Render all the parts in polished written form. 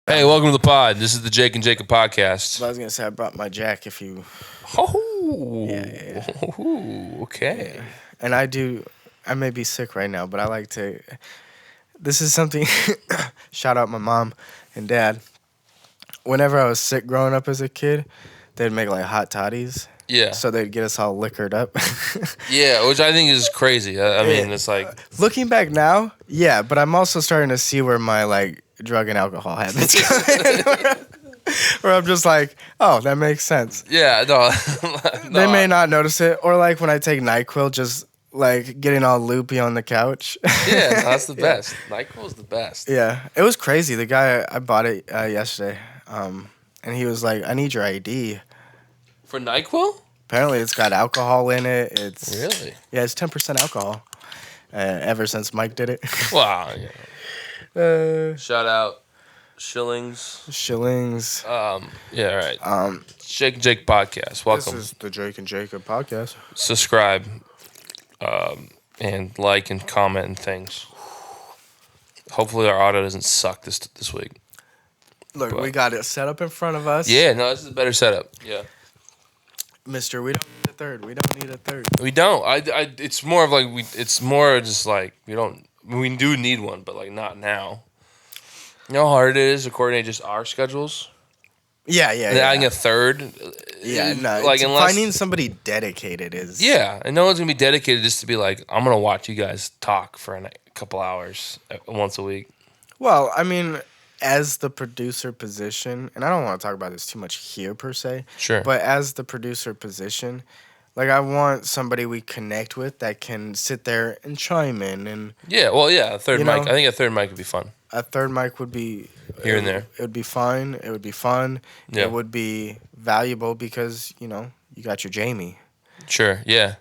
Hey, welcome to the pod. This is the Jake and Jacob podcast. I was gonna say I brought my Jack if you. Oh, Yeah. okay. Yeah. And I may be sick right now, but I like to. This is something. Shout out my mom and dad. Whenever I was sick growing up as a kid, they'd make like hot toddies. Yeah. So they'd get us all liquored up. Yeah, which I think is crazy. I mean, it's like Looking back now, yeah, but I'm also starting to see where my like drug and alcohol habits come in. Where I'm just like, oh, that makes sense. yeah, no. They may not notice it, or like when I take NyQuil, just like getting all loopy on the couch. Yeah, no, that's the best. NyQuil's the best. Yeah, it was crazy. The guy I bought it yesterday, and he was like, "I need your ID." For NyQuil? Apparently, it's got alcohol in it. It's Really? Yeah, it's 10% alcohol. Ever since Mike did it. Wow. Yeah. Shout out Shillings. Yeah, all right. Jake and Jake podcast. Welcome. This is the Jake and Jacob podcast. Subscribe, and like and comment and things. Hopefully our audio doesn't suck this week. Look, we got it set up in front of us. Yeah, no, this is a better setup. Yeah. Mister, we don't need a third. We don't need a third. We don't. It's more of like it's more just like we don't. We do need one, but like not now. You know how hard it is to coordinate just our schedules. Yeah. And adding a third. Yeah, no. Like unless finding somebody dedicated is. Yeah, and no one's gonna be dedicated just to be like, I'm gonna watch you guys talk for a couple hours once a week. Well, I mean, as the producer position, and I don't want to talk about this too much here per se. Sure. But as the producer position, like I want somebody we connect with that can sit there and chime in and. Yeah, well, yeah, a third You mic. know? I think a third mic would be fun. A third mic would be Here and there. It would be fine. It would be fun. Yeah. It would be valuable because you got your Jamie. Sure. Yeah.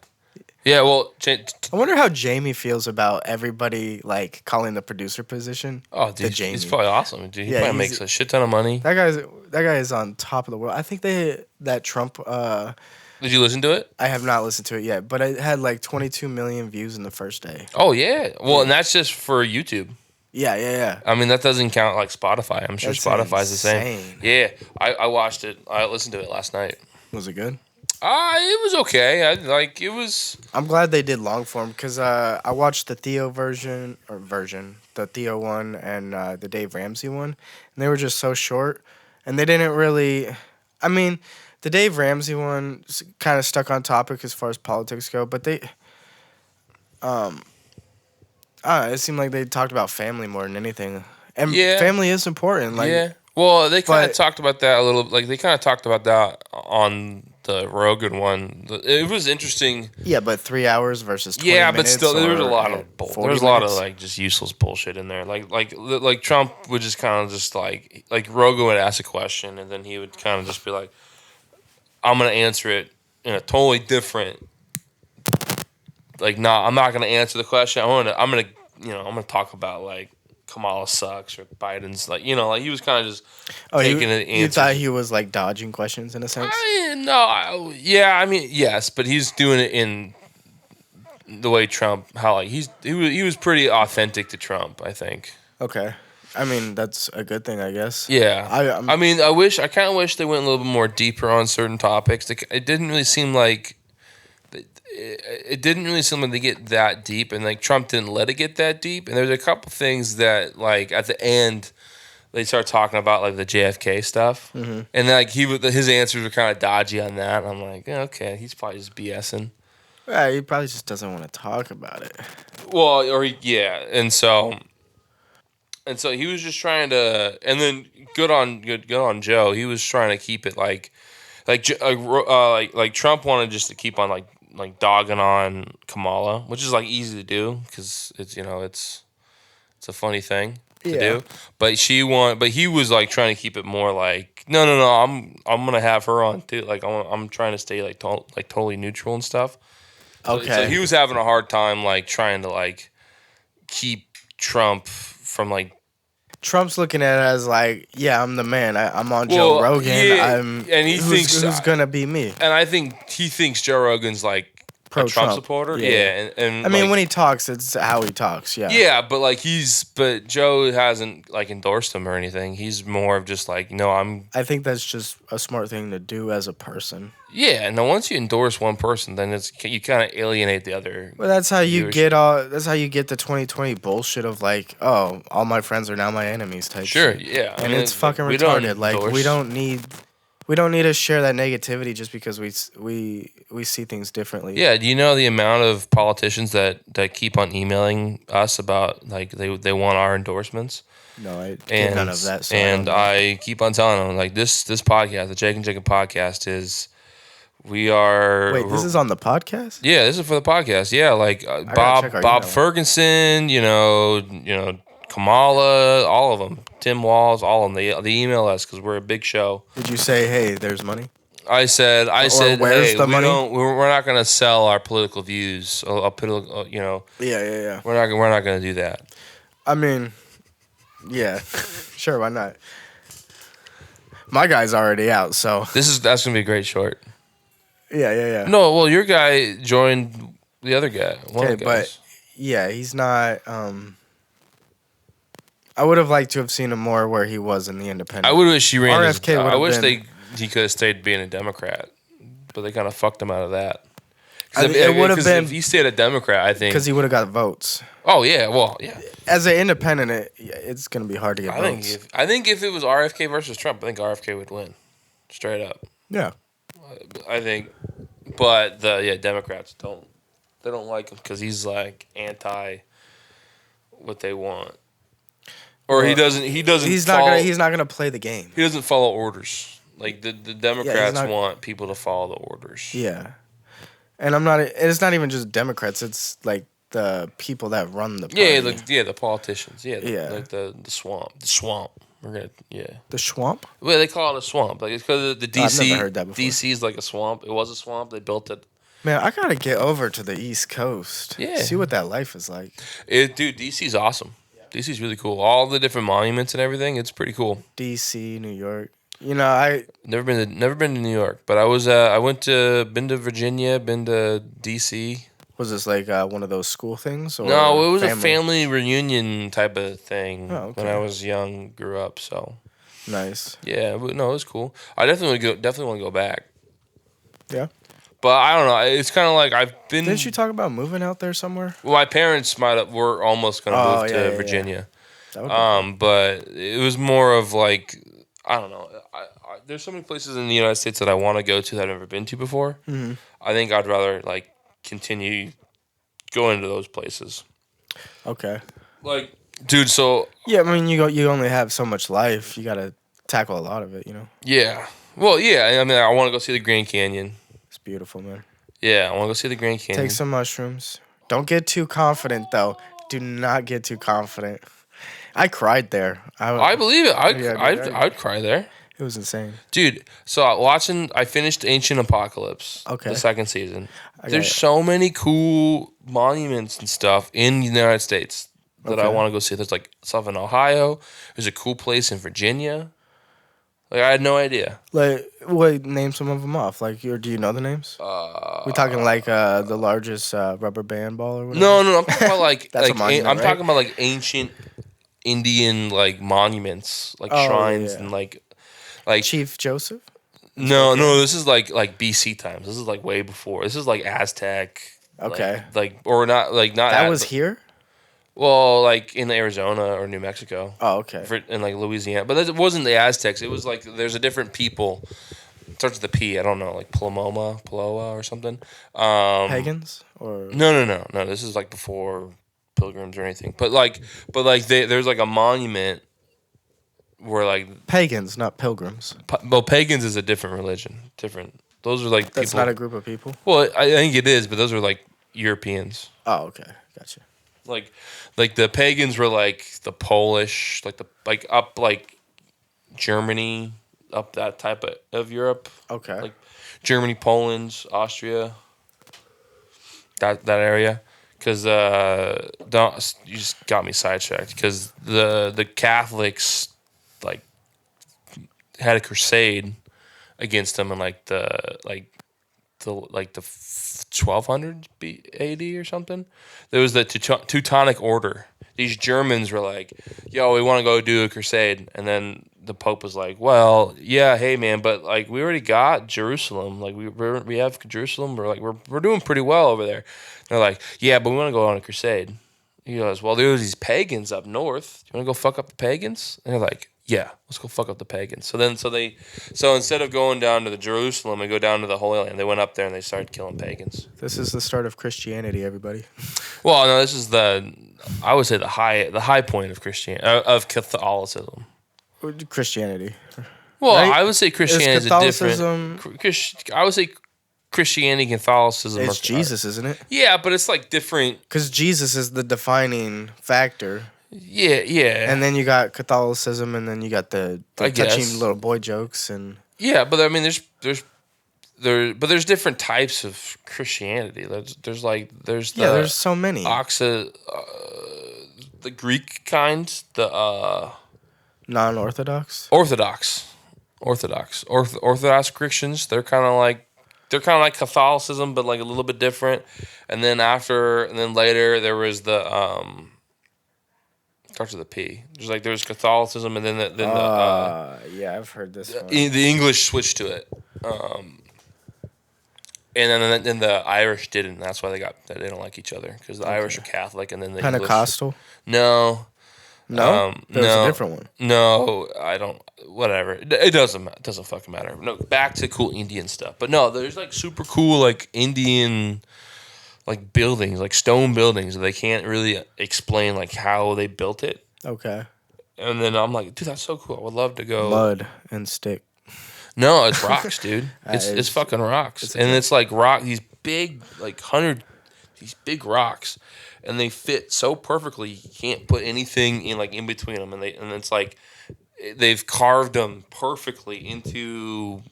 Yeah. Well. I wonder how Jamie feels about everybody like calling the producer position. Oh, dude, Jamie. he's probably awesome. Dude, he Yeah, probably he's- makes a shit ton of money. That guy is on top of the world. I think that Trump. Did you listen to it? I have not listened to it yet, but it had like 22 million views in the first day. Oh yeah. Well, and that's just for YouTube. Yeah. I mean, that doesn't count like Spotify. I'm sure That's Spotify's the same. insane. Yeah, I watched it. I listened to it last night. Was it good? It was okay. It was. I'm glad they did long form because I watched the Theo the Theo one and the Dave Ramsey one, and they were just so short, and they didn't really. I mean, the Dave Ramsey one kind of stuck on topic as far as politics go, but they. It seemed like they talked about family more than anything, and Yeah. family is important. Like, Yeah. Well, they kind of but- talked about that a little. Like they kind of talked about that on the Rogan one. It was interesting. yeah, but 3 hours versus 20 Yeah, but minutes still, there was a or, lot uh, of there 40 was a lot of minutes. like just useless bullshit in there. Like Trump would just kind of just like Rogan would ask a question and then he would kind of just be like, "I'm gonna answer it in a totally different." Like, no, I'm not gonna answer the question. I'm gonna talk about like Kamala sucks or Biden's like like he was kind of just taking an You answer. thought he was like dodging questions in a sense? I mean, yes, but he's doing it in the way Trump, how like he was pretty authentic to Trump, I think. Okay. I mean, that's a good thing, I guess. Yeah. I'm- I mean, I kind of wish they went a little bit more deeper on certain topics. It didn't really seem like they get that deep, and like Trump didn't let it get that deep. And there's a couple things that like at the end they start talking about like the JFK stuff, and like his answers were kind of dodgy on that. And I'm like, yeah, okay, he's probably just BSing. Yeah, he probably just doesn't want to talk about it. Well, and so he was just trying to, and then good on Joe. He was trying to keep it like Trump wanted just to keep on like dogging on Kamala, which is like easy to do because it's it's a funny thing to do. But he was like trying to keep it more like no. I'm gonna have her on too. Like I'm trying to stay like totally neutral and stuff. Okay. So he was having a hard time like trying to like keep Trump from like. Trump's looking at it as like, yeah, I'm the man. I'm on Joe Rogan. Yeah, and he thinks who's gonna be me. And I think he thinks Joe Rogan's like a Trump pro-Trump supporter. Yeah, Yeah, yeah. and I mean, like, when he talks, it's how he talks. Yeah. yeah, but like but Joe hasn't like endorsed him or anything. He's more of just like, no, I'm. I think that's just a smart thing to do as a person. Yeah, and then once you endorse one person, then you kind of alienate the other. Well, that's how you viewership. get That's how you get the 2020 bullshit of like, oh, all my friends are now my enemies type Sure, shit. yeah, I And mean, it's fucking we don't retarded. Like endorse. we don't need to share that negativity just because we see things differently. Yeah, do you know the amount of politicians that keep on emailing us about like they want our endorsements? No, I get And none of that. So I don't know. I keep on telling them like this podcast, the Jake and Jacob podcast is we are. Wait, this is on the podcast? Yeah, this is for the podcast. Yeah, like I gotta check our Bob email. Ferguson, Kamala, all of them, Tim Walls, all of them. They email us because we're a big show. Did you say, hey, there's money? I said, where's hey, the money? we're not gonna sell our political views. Yeah. We're not gonna do that. I mean, yeah, sure, why not? My guy's already out, so That's gonna be a great short. yeah. No, well, your guy joined the other guy. One Okay, of the guys. but yeah, he's not. I would have liked to have seen him more where he was in the Independent. I would wish he ran. RFK would I have wish been- he could have stayed being a Democrat, but they kind of fucked him out of that. It would have been if he stayed a Democrat, I think. because he would have got votes. Oh yeah, well yeah. As an independent, it's gonna be hard to get votes. I think if it was RFK versus Trump, I think RFK would win, straight up. Yeah, I think, but Democrats don't like him because he's like anti what they want, or he doesn't. he's not gonna play the game. He doesn't follow orders. Like the Democrats not- want people to follow the orders. Yeah, and I'm not. It's not even just Democrats. It's like the people that run the party. The politicians. Yeah. Like the swamp. We're gonna The swamp. Well, they call it a swamp. Like it's because the DC. I've never heard that before. DC is like a swamp. It was a swamp. They built it. Man, I gotta get over to the East Coast. Yeah. See what that life is like. Dude, DC's awesome. DC's really cool. All the different monuments and everything. It's pretty cool. DC, New York. You know, I Never been to New York, but been to Virginia, been to DC. was this like one of those school things? Or No, it was a family reunion type of thing Oh, okay. when I was young, grew up. So Nice. yeah, but no, it was cool. I definitely want to go back. Yeah. But I don't know. It's kind of like I've been. Didn't you talk about moving out there somewhere? Well, my parents were almost gonna Oh, move yeah, to yeah. Virginia. That would be cool. But it was more of like I don't know. There's so many places in the United States that I want to go to that I've never been to before. Mm-hmm. I think I'd rather like continue going to those places. Okay. Like, dude. So Yeah, I mean, you only have so much life. You gotta tackle a lot of it. You know, yeah. Well, yeah. I mean, I want to go see the Grand Canyon. it's beautiful, man. Yeah, I want to go see the Grand Canyon. Take some mushrooms. Don't get too confident, though. Do not get too confident. I cried there. I believe it. Yeah, I'd cry there. It was insane. Dude, so I finished Ancient Apocalypse, Okay. the second season. I There's got it. so many cool monuments and stuff in the United States that I Okay. want to go see. There's like stuff in Ohio. There's a cool place in Virginia. Like I had no idea. Like, what? Name some of them off. Like, do you know the names? We talking like the largest rubber band ball or whatever? No. I'm talking about like, That's a like monument, I'm right? talking about like ancient Indian like monuments, like Oh, shrines yeah. and like Chief Joseph. no. This is like BC times. This is like way before. This is like Aztec. Okay. Like or not like not That was here. well like in Arizona or New Mexico. Oh, okay. In like Louisiana, but it wasn't the Aztecs. It was like there's a different people. It starts with a P. I don't know, like Paloa or something. Pagans or No. This is like before pilgrims or anything. But there's like a monument where like pagans, not pilgrims. pagans is a different religion. Different. Those are like That's people. not a group of people. Well, I think it is, but those are like Europeans. Oh, okay, gotcha. Like the pagans were like the Polish, like up like Germany, up that type of Europe, Okay. like Germany, Poland, Austria, that area. Because you just got me sidetracked. Because the Catholics like had a crusade against them in like the the 1200 AD or something. There was the Teutonic Order. These Germans were like, "Yo, we want to go do a crusade," and then the Pope was like, "Well, yeah, hey man, but like we already got Jerusalem. Like we have Jerusalem. We're doing pretty well over there." And they're like, "Yeah, but we want to go on a crusade." He goes, "Well, there's these pagans up north. You want to go fuck up the pagans?" And they're like, "Yeah, let's go fuck up the pagans." So instead of going down to the Jerusalem and go down to the Holy Land, they went up there and they started killing pagans. This is the start of Christianity, everybody. Well, no, this is I would say the high point of Christianity of Catholicism. Christianity. Well, Right? I would say Christianity is Catholicism- different. I would say Christianity and Catholicism. It's Jesus, isn't it? Yeah, but it's like different. Because Jesus is the defining factor. Yeah. And then you got Catholicism, and then you got the I guess. touching little boy jokes. And Yeah, but I mean, there's different types of Christianity. There's there's so many. The Greek kind, the Non-Orthodox. Orthodox Christians. They're kind of like Catholicism, but like a little bit different. And then later there was the starts with a P. There was Catholicism, and then Yeah, I've heard this one. the English switched to it. And then the Irish didn't. And that's why they don't like each other, because the Irish are Catholic, and then the Pentecostal? English, No? There's no. a different one. No, I don't. Whatever. It doesn't fucking matter. No, back to cool Indian stuff. But no, there's like super cool like Indian like buildings, like stone buildings that they can't really explain like how they built it. Okay. And then I'm like, dude, that's so cool. I would love to go. Mud and stick. No, it's rocks, dude. It's fucking rocks, and it's like these big these big rocks, and they fit so perfectly. You can't put anything in between them, and it's like they've carved them perfectly into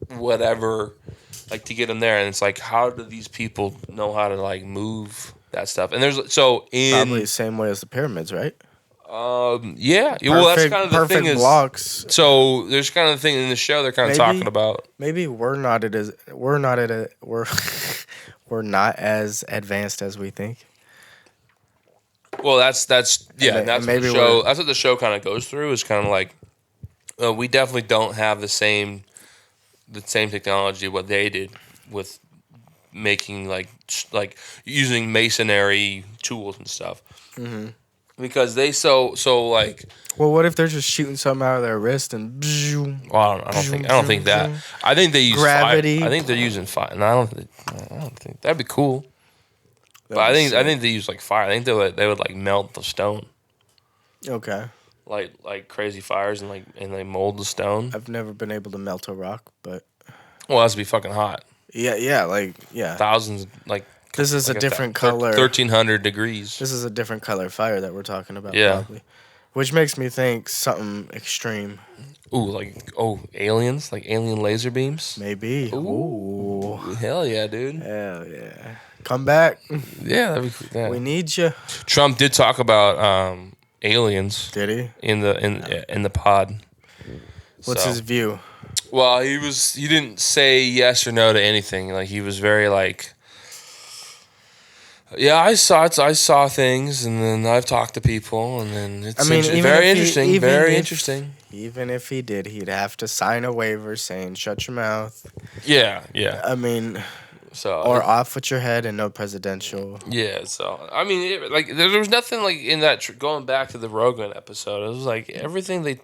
whatever, like to get them there. And it's like, how do these people know how to like move that stuff? And Probably the same way as the pyramids, right? Yeah. Well, that's kind of the thing is blocks. So there's kind of the thing in the show they're kind of talking about. Maybe we're not as advanced as we think. Well, that's yeah. And That's what maybe the show. That's what the show kind of goes through. Is kind of like we definitely don't have the same technology what they did with making like using masonry tools and stuff. Mm-hmm. Because they so like. Well, what if they're just shooting something out of their wrist and? Well, I don't think that. I think they use gravity. Fire. I think they're using fire. And I don't think that'd be cool. But I think they use like fire. I think they would like melt the stone. Okay. Like crazy fires and they mold the stone. I've never been able to melt a rock, but. Well, it has to be fucking hot. Yeah. Thousands This is a different color. 1,300 degrees. This is a different color fire that we're talking about. Yeah. Probably. Which makes me think something extreme. Ooh, aliens, like alien laser beams. Maybe. Ooh. Hell yeah, dude. Hell yeah. Come back. Yeah, that'd be cool. Yeah. We need you. Trump did talk about aliens. Did he? In the pod. What's his view? Well, he didn't say yes or no to anything. Like he was very like, yeah, I saw things, and then I've talked to people, and then it's very interesting. Even if he did, he'd have to sign a waiver saying "shut your mouth." Yeah. I mean, or off with your head and no presidential. Yeah. So I mean, there was nothing like in that. Going back to the Rogan episode, it was like everything they.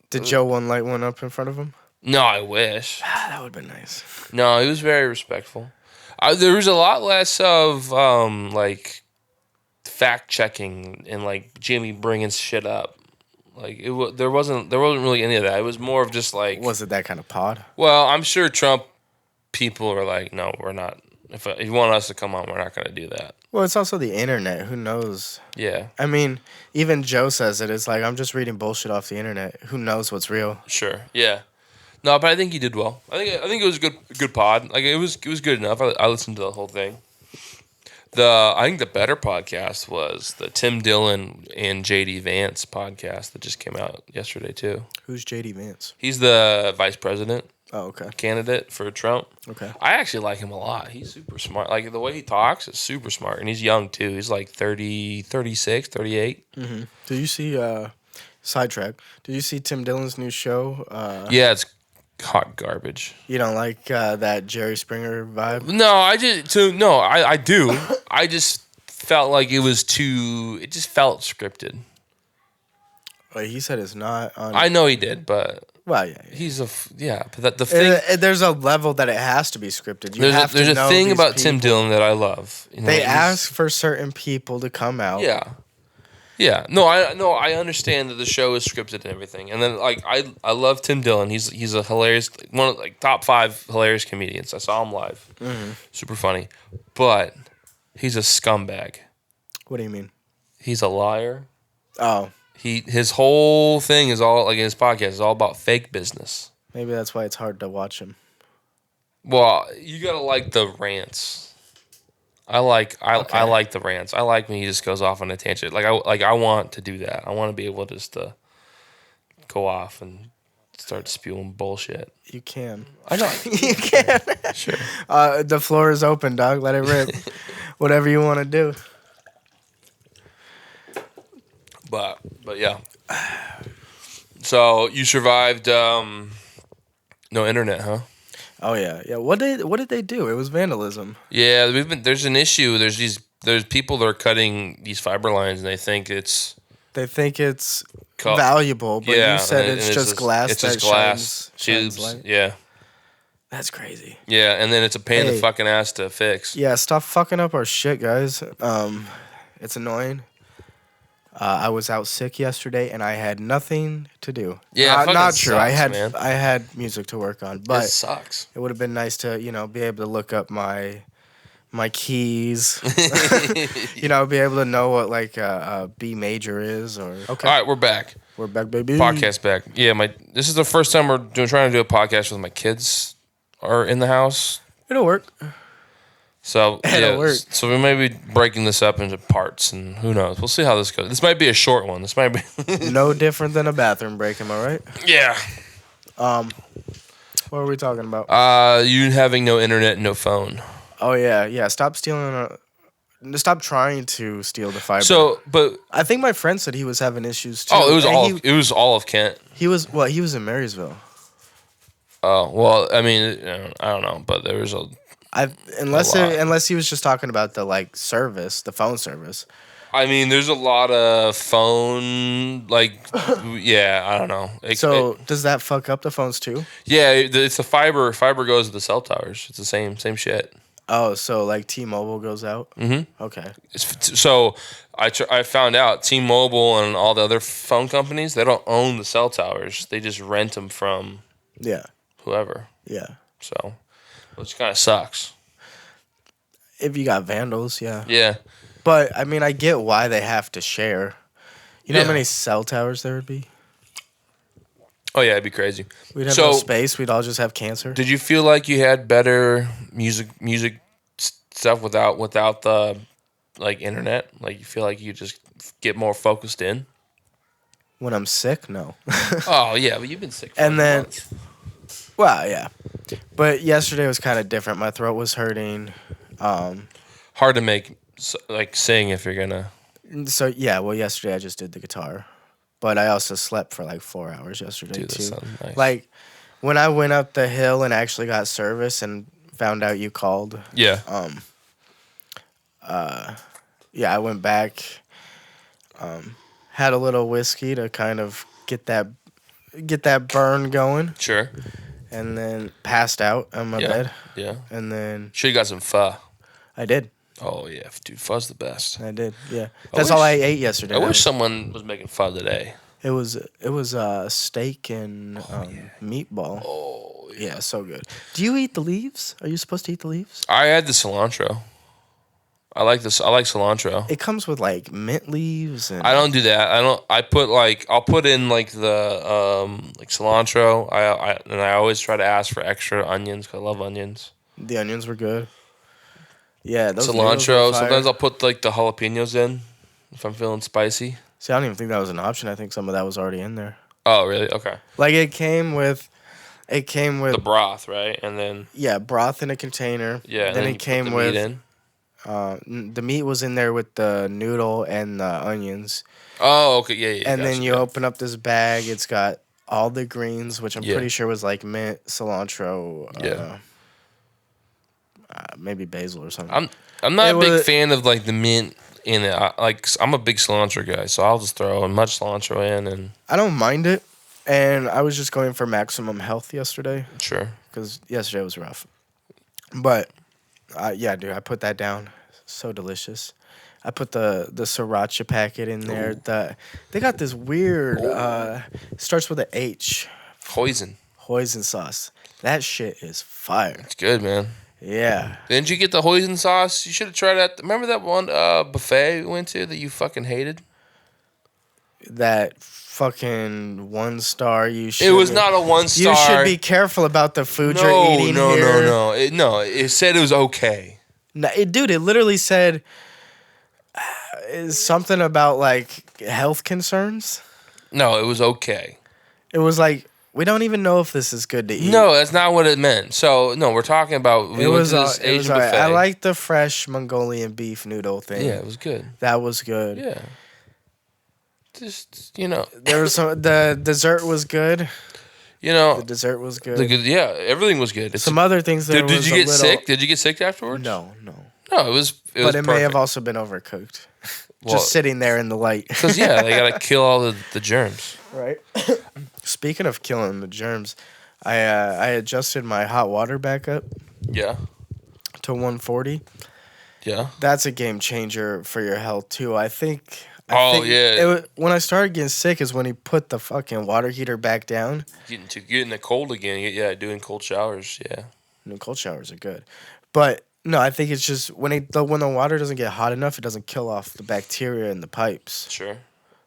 Did Joe light one up in front of him? No, I wish. That would have been nice. No, he was very respectful. There was a lot less of fact checking and like Jimmy bringing shit up. Like there wasn't really any of that. It was more of just like. Was it that kind of pod? Well, I'm sure Trump people are like, no, we're not. If you want us to come on, we're not going to do that. Well, it's also the internet. Who knows? Yeah. I mean, even Joe says it. It's like, I'm just reading bullshit off the internet. Who knows what's real? Sure. Yeah. No, but I think he did well. I think it was a good pod. Like it was good enough. I listened to the whole thing. I think the better podcast was the Tim Dillon and JD Vance podcast that just came out yesterday too. Who's JD Vance? He's the vice president Oh, okay. candidate for Trump. Okay. I actually like him a lot. He's super smart. Like, the way he talks is super smart. And he's young, too. He's like 30, 36, 38. Mm-hmm. Did you see, sidetrack, did you see Tim Dillon's new show? Yeah, it's hot garbage. You don't like that Jerry Springer vibe? No, I do. I just felt like it just felt scripted. Well, he said it's not on. I know he did, but Well, yeah. but the thing, There's a level that it has to be scripted. there's a thing about Tim Dillon that I love. They ask for certain people to come out. Yeah. No, I understand that the show is scripted and everything. And then, like, I love Tim Dillon. He's a hilarious, one of, like, top 5 hilarious comedians. I saw him live. Mm-hmm. Super funny. But he's a scumbag. What do you mean? He's a liar. Oh. His whole thing is all, like, in his podcast is all about fake business. Maybe that's why it's hard to watch him. Well, you gotta like the rants. I like the rants. I like when he just goes off on a tangent. I want to do that. I want to be able just to go off and start spewing bullshit. You can. I know. You can. Sure. The floor is open, dog. Let it rip. Whatever you want to do. But yeah. So you survived no internet, huh? Oh yeah. What did they do? It was vandalism. Yeah, there's an issue. There's people that are cutting these fiber lines and they think it's valuable, but you said it's just glass. It's just glass tubes. Yeah. That's crazy. Yeah, and then it's a pain in the fucking ass to fix. Yeah, stop fucking up our shit, guys. It's annoying. I was out sick yesterday, and I had nothing to do. Yeah, not true. Sucks, I had music to work on, but it sucks. It would have been nice to be able to look up my keys. Be able to know what like a B major is or. Okay. All right, we're back. We're back, baby. Podcast back. Yeah, this is the first time we're trying to do a podcast with my kids are in the house. It'll work. So It'll work. So we may be breaking this up into parts, and who knows? We'll see how this goes. This might be a short one. This might be no different than a bathroom break. Am I right? Yeah. What are we talking about? You having no internet, no phone. Oh yeah. Stop stealing. Stop trying to steal the fiber. So, but I think my friend said he was having issues too. Oh, it was all of Kent. He was in Marysville. Oh well, I mean, I don't know, but there was unless he was just talking about the the phone service. I mean, there's a lot of phone yeah, I don't know. Does that fuck up the phones too? Yeah, it's the fiber. Fiber goes to the cell towers. It's the same shit. Oh, so T-Mobile goes out. Mm-hmm. Okay. So I found out T-Mobile and all the other phone companies, they don't own the cell towers. They just rent them from whoever. Yeah. So, which kind of sucks. If you got vandals, yeah. Yeah. But I mean, I get why they have to share. You know how many cell towers there would be? Oh yeah, it'd be crazy. We'd have no space. We'd all just have cancer. Did you feel like you had better music stuff without the internet? Like you feel like you just get more focused in? When I'm sick, no. Oh yeah, but you've been sick for months. Well, yeah. But yesterday was kind of different. My throat was hurting. Hard to make sing if you're gonna. So yeah, well yesterday I just did the guitar. But I also slept for 4 hours yesterday too. Nice. When I went up the hill and actually got service and found out you called. Yeah. I went back. Had a little whiskey to kind of get that burn going. Sure. And then passed out on my bed. Yeah. And then. Sure, you got some pho. I did. Oh yeah, dude, pho's the best. I did, yeah. That's all I ate yesterday. I wish someone was making pho today. It was steak and meatball. Oh yeah, so good. Do you eat the leaves? Are you supposed to eat the leaves? I had the cilantro. I like this. I like cilantro. It comes with mint leaves and. I don't do that. I put I'll put in the cilantro. I always try to ask for extra onions because I love onions. The onions were good. Yeah, those cilantro. Sometimes I'll put the jalapenos in if I'm feeling spicy. See, I don't even think that was an option. I think some of that was already in there. Oh, really? Okay. It came with It came with The broth, right? And then broth in a container. and Then then it you put came the with meat in. the meat was in there with the noodle and the onions. Oh, okay, yeah. And then Gotcha, you open up this bag. It's got all the greens, which I'm Yeah. pretty sure was like mint, cilantro, Yeah. maybe basil or something. I'm not It a big was- fan of like the mint in it. I'm a big cilantro guy, so I'll just throw as much cilantro in and I don't mind it. And I was just going for maximum health yesterday sure. because yesterday was rough. But yeah, dude, I put that down. So delicious. I put the sriracha packet in there. They got this weird. Starts with a H. Hoisin sauce. That shit is fire. It's good, man. Yeah. Didn't you get the hoisin sauce? You should have tried that. Remember that one buffet we went to that you fucking hated? That fucking 1 star. It was not a 1-star. You should be careful about the food you're eating here. No. It said it was okay. No, dude, it literally said something about like health concerns. No, it was okay. It was like, we don't even know if this is good to eat. No, that's not what it meant. So, no, we're talking about It was this it was Asian all right. buffet. I like the fresh Mongolian beef noodle thing. Yeah, it was good. That was good. Yeah. Just, There was the dessert was good. The The dessert was good. everything was good. Some other things there Did was you a get little, sick? Did you get sick afterwards? No. No, it was But it may perfect. have also been overcooked. Well, Just sitting there in the light. Because, they got to kill all the germs. Right. Speaking of killing the germs, I adjusted my hot water back up Yeah. to 140. Yeah. That's a game changer for your health too. I think. When I started getting sick is when he put the fucking water heater back down. Getting the cold again. Doing cold showers. Yeah. Cold showers are good, but no, I think it's just when the water doesn't get hot enough, it doesn't kill off the bacteria in the pipes. Sure.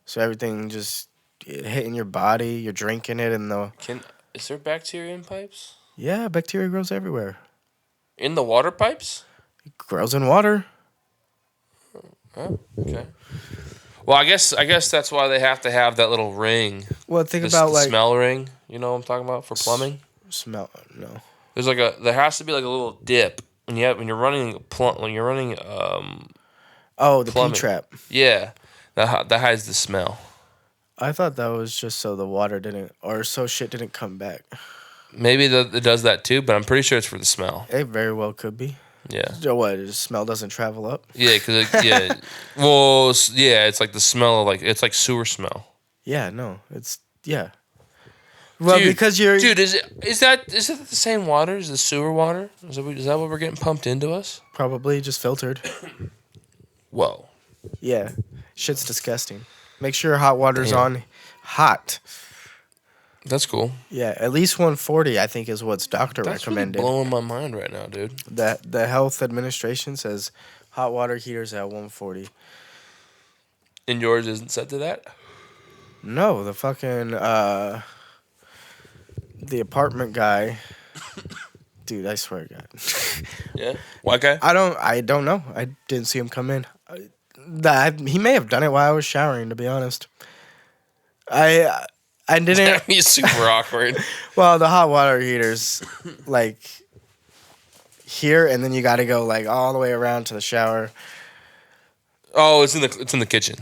So everything just hitting your body. You're drinking it, and Is there bacteria in pipes? Yeah, bacteria grows everywhere. In the water pipes? It grows in water. Oh, okay. Well, I guess that's why they have to have that little ring. Well, think about the like smell ring. You know what I'm talking about for plumbing? Smell no. There's there has to be like a little dip when you're running Oh, the plumbing. P-trap. Yeah, that hides the smell. I thought that was just so the water so shit didn't come back. Maybe it does that too, but I'm pretty sure it's for the smell. It very well could be. Yeah. So what? The smell doesn't travel up. Yeah, it's like the smell of it's like sewer smell. Yeah, no, Well, because dude, is that the same water as the sewer water? Is that what we're getting pumped into us? Probably just filtered. Whoa. Yeah, shit's disgusting. Make sure hot water's on hot. That's cool. Yeah, at least 140, I think, is what's doctor recommended. That's really blowing my mind right now, dude. The health administration says hot water heaters at 140. And yours isn't set to that? No, the fucking the apartment guy. Dude, I swear to God. Yeah. White guy? I don't know. I didn't see him come in. He may have done it while I was showering, to be honest. I didn't. He's super awkward. Well, the hot water heater's like here, and then you got to go like all the way around to the shower. Oh, it's in the kitchen.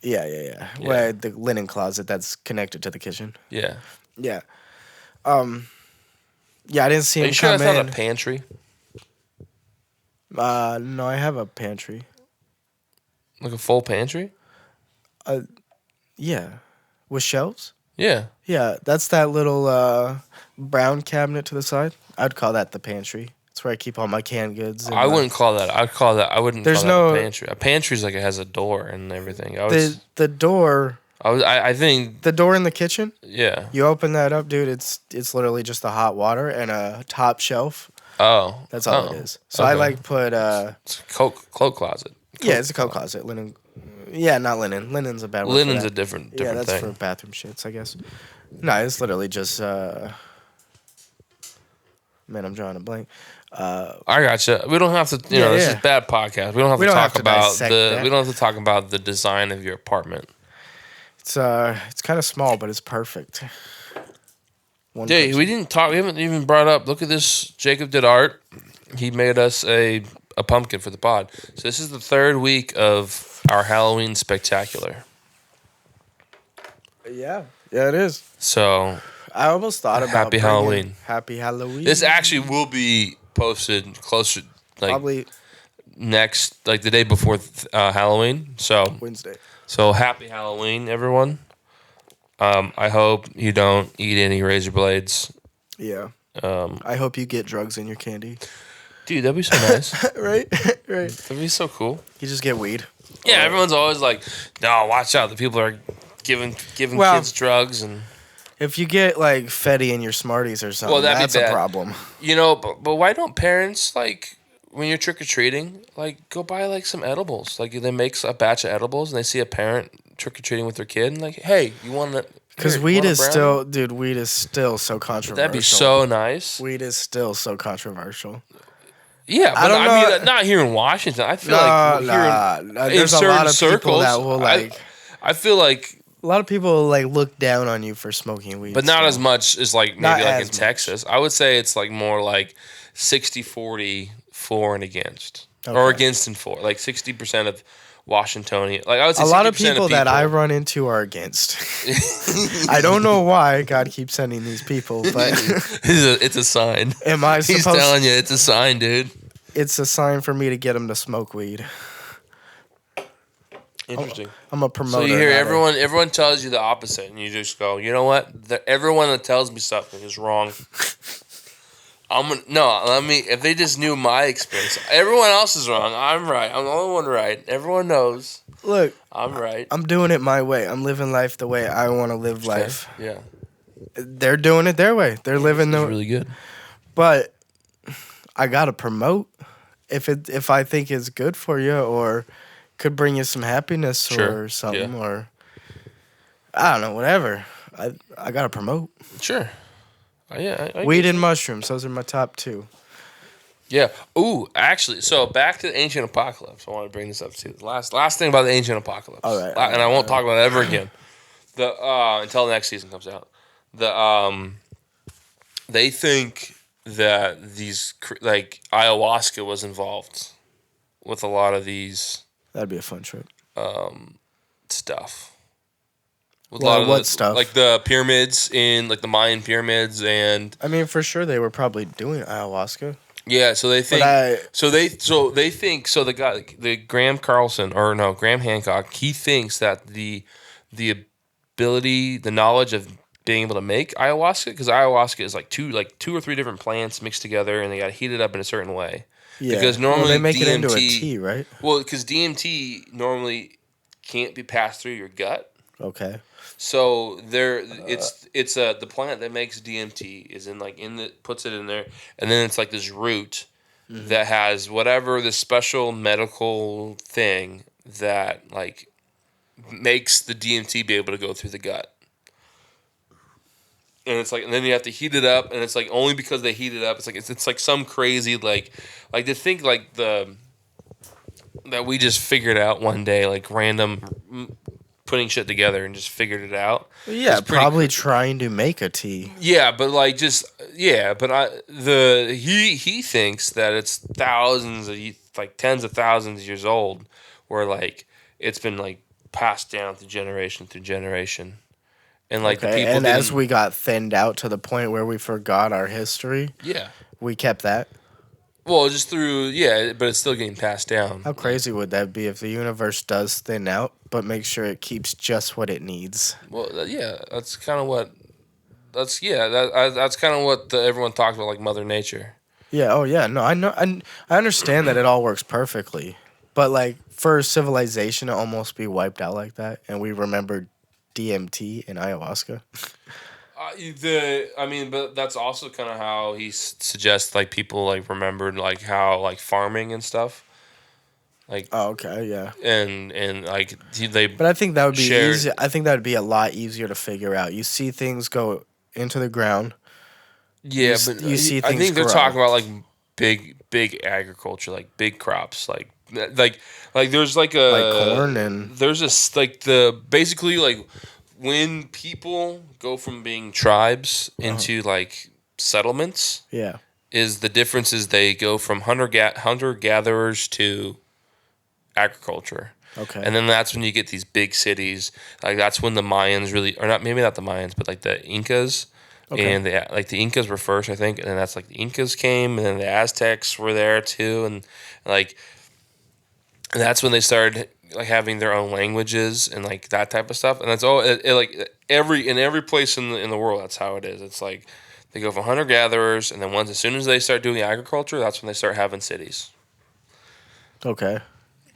Yeah. Where the linen closet that's connected to the kitchen. Yeah. Yeah. Yeah, I didn't see him Are you sure come that's in. not a pantry? No, I have a pantry. Like a full pantry? Yeah. With shelves? Yeah. Yeah, that's that little brown cabinet to the side. I'd call that the pantry. It's where I keep all my canned goods. And, I wouldn't call that. I wouldn't There's call that no- a pantry. A pantry's like it has a door and everything. the door. I think. The door in the kitchen. Yeah. You open that up, dude. It's literally just the hot water and a top shelf. Oh. That's all it is. So okay. I like put. It's a cloak closet. It's a coat closet. Linen. Yeah, not linen. Linen's a bad word. Linen's for a that. different Yeah, that's thing. for bathroom shits, I guess. No, it's literally just. Man, I'm drawing a blank. I gotcha. We don't have to. This is bad podcast. We don't have to talk about the. We don't have to talk about the design of your apartment. It's kind of small, but it's perfect. One Hey, we person. didn't talk. We haven't even brought up. Look at this. Jacob did art. He made us a pumpkin for the pod. So this is the third week of our Halloween spectacular. Yeah. Yeah, it is. So I almost thought about happy bringing Halloween. Happy Halloween. This actually will be posted closer, like probably next, like the day before Halloween. So Wednesday. happy Halloween, everyone. I hope you don't eat any razor blades. Yeah. I hope you get drugs in your candy. Dude, that'd be so nice. Right? Right. That'd be so cool. You just get weed. Yeah, everyone's always like, "No, watch out! The people are giving kids drugs." And if you get like Fetty in your Smarties or something, that's a problem. You know, but why don't parents, like, when you're trick or treating, like, go buy like some edibles? Like, they make a batch of edibles, and they see a parent trick or treating with their kid, and like, hey, you want to? Because weed is still, dude. Weed is still so controversial. That'd be so nice. Weed is still so controversial. Yeah, but I mean, not here in Washington. I feel like there's a lot of people that will like. I feel like a lot of people like look down on you for smoking weed, but not as much as like maybe Not like as in Texas. I would say it's like more like 60-40 for and against, or against and for. Like 60% of Washingtonian. Like I would say, a lot of 60% people that I run into are against. I don't know why God keeps sending these people, but it's a sign. Am I supposed? He's telling you it's a sign, dude. It's a sign for me to get them to smoke weed. Interesting. I'm a promoter. So you hear everyone tells you the opposite, and you just go, you know what? Everyone that tells me something is wrong. If they just knew my experience. Everyone else is wrong. I'm right. I'm the only one right. Everyone knows. Look, I'm right. I'm doing it my way. I'm living life the way I want to live life. Yeah. They're doing it their way. They're living the really good. But I gotta promote if I think it's good for you or could bring you some happiness or something or I don't know, whatever. I gotta promote. Sure. I Weed and mushrooms. Those are my top two. Yeah. Ooh, actually, so back to the ancient apocalypse. I want to bring this up too. Last thing about the ancient apocalypse. All right. And I won't talk about it ever again. Until the next season comes out. They think that these like ayahuasca was involved with a lot of these. That'd be a fun trip. Stuff. With what stuff? Like the pyramids in like the Mayan pyramids and. I mean, for sure they were probably doing ayahuasca. Yeah, so they think. The Graham Hancock. He thinks that the ability, the knowledge of being able to make ayahuasca, because ayahuasca is like two or three different plants mixed together, and they got to heat it up in a certain way. Yeah, because normally they make DMT, it into a tea, right? Well, because DMT normally can't be passed through your gut. Okay. So the plant that makes DMT is puts it in there, and then it's like this root that has whatever the special medical thing that like makes the DMT be able to go through the gut. And it's like, and then you have to heat it up, and it's like only because they heat it up, it's like some crazy like to think like that we just figured out one day, like random putting shit together and just figured it out. Yeah, probably trying to make a tea. Yeah, but he thinks that it's tens of thousands of years old, where like it's been like passed down through generation. And like the people and as we got thinned out to the point where we forgot our history, we kept that. Well, just through but it's still getting passed down. How crazy would that be if the universe does thin out, but make sure it keeps just what it needs? Well, that's kind of what. That's kind of what everyone talks about, like Mother Nature. Yeah. Oh, yeah. No, I know. I understand that it all works perfectly, but like for civilization to almost be wiped out like that, and we remember DMT and ayahuasca. But that's also kind of how he suggests like people like remembered like how like farming and stuff. Like yeah. And like they. But I think that would be easy. I think that would be a lot easier to figure out. You see things go into the ground. Yeah, but you see things I think they're grow. talking about like big agriculture, like big crops, like there's like like corn and there's this like basically like when people go from being tribes into like settlements, Yeah. is the difference is they go from hunter gatherers to agriculture. Okay. And then that's when you get these big cities. Like that's when the Mayans really, or not, maybe not the Mayans, but like the Incas, Okay. and the Incas were first, I think, and then that's like the Incas came, and then the Aztecs were there too, and like and that's when they started like having their own languages and like that type of stuff. And that's all like every place in the world. That's how it is. It's like they go from hunter gatherers, and then once as soon as they start doing agriculture, that's when they start having cities. Okay.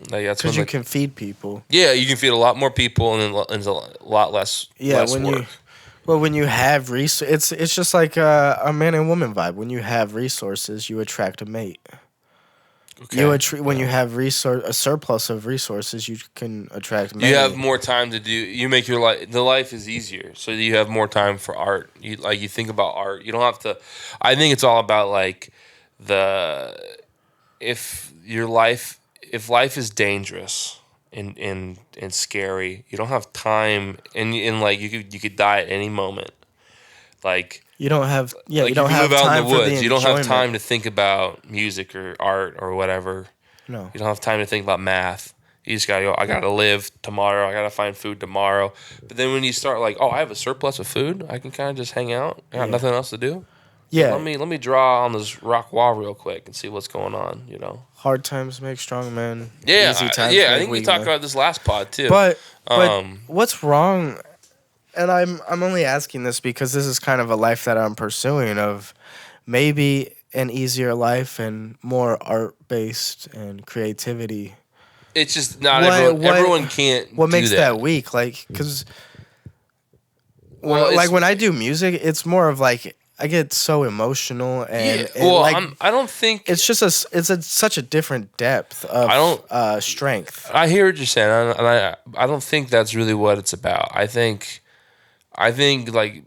Like that's Because when you can feed people. yeah, you can feed a lot more people and then it's a lot Yeah. less work. When you have it's just like a man and woman vibe. When you have resources, you attract a mate. Okay. When you have a surplus of resources, you can attract many. You have more time to do. You make your life. The life is easier, so you have more time for art. You think about art. You don't have to. I think it's all about like the if life is dangerous and scary, you don't have time and like you could die at any moment. Like You don't have like you if don't you live have out in time the for the woods, you don't have enjoyment. time to think about music or art or whatever. No. You don't have time to think about math. You just gotta go. I gotta live tomorrow. I gotta find food tomorrow. But then when you start like, oh, I have a surplus of food. I can kind of just hang out. I got Yeah. nothing else to do. Yeah, Yeah. let me draw on this rock wall real quick and see what's going on. You know. Hard times make strong men. Yeah, Easy times yeah. I make think we weak talked men. about this last pod too. But what's wrong? And I'm only asking this because this is kind of a life that I'm pursuing of maybe an easier life and more art based and creativity. it's just not What everyone. what Everyone can't what do makes that weak? Like because Well, it's, when I do music, it's more of like I get so emotional and yeah. it, Well, like I don't think it's just such a different depth I don't. of strength. I hear what you're saying, and I don't think that's really what it's about. I think like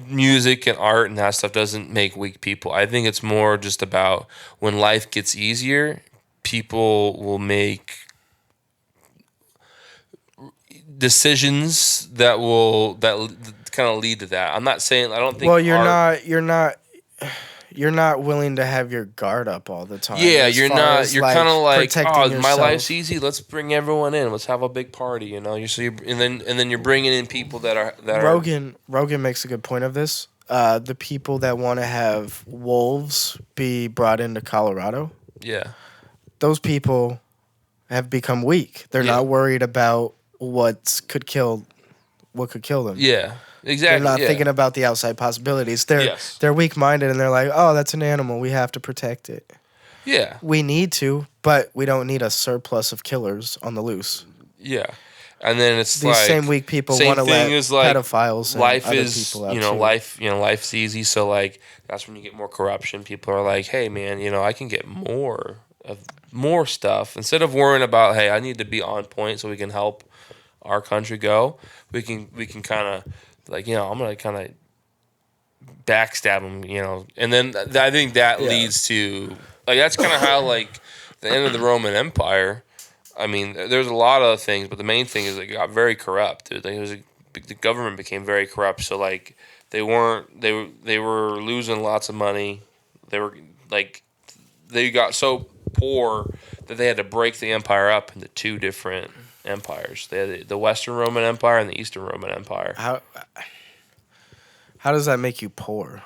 music and art and that stuff doesn't make weak people. I think it's more just about when life gets easier, people will make decisions that kind of lead to that. I'm not saying I don't think Well, art. you're not willing to have your guard up all the time. Yeah, as you're far not. as, You're kind of like, protecting oh, my yourself. life's easy. Let's bring everyone in. Let's have a big party. You know. And then you're bringing in people that are Rogan makes a good point of this. The people that want to have wolves be brought into Colorado, yeah. those people have become weak. They're Yeah. not worried about what could kill them. Yeah. They're Exactly. not yeah. thinking about the outside possibilities. Yes. They're weak minded and they're like, oh, that's an animal. We have to protect it. Yeah. We need to, but we don't need a surplus of killers on the loose. Yeah. And then it's These like same weak people same want to let thing is like pedophiles and life other is people out you know too. life's easy, so like that's when you get more corruption. People are like, hey man, I can get more stuff instead of worrying about, hey, I need to be on point so we can help our country go. We can kind of like, I'm gonna kind of backstab them, and then I think that Yeah. leads to like that's kind of how like the end of the Roman Empire. I mean, there's a lot of things, but the main thing is it got very corrupt. Dude. Like, the government became very corrupt. So like they were losing lots of money. They were like they got so poor that they had to break the empire up into two different empires. They had the Western Roman Empire and the Eastern Roman Empire. How does that make you poor?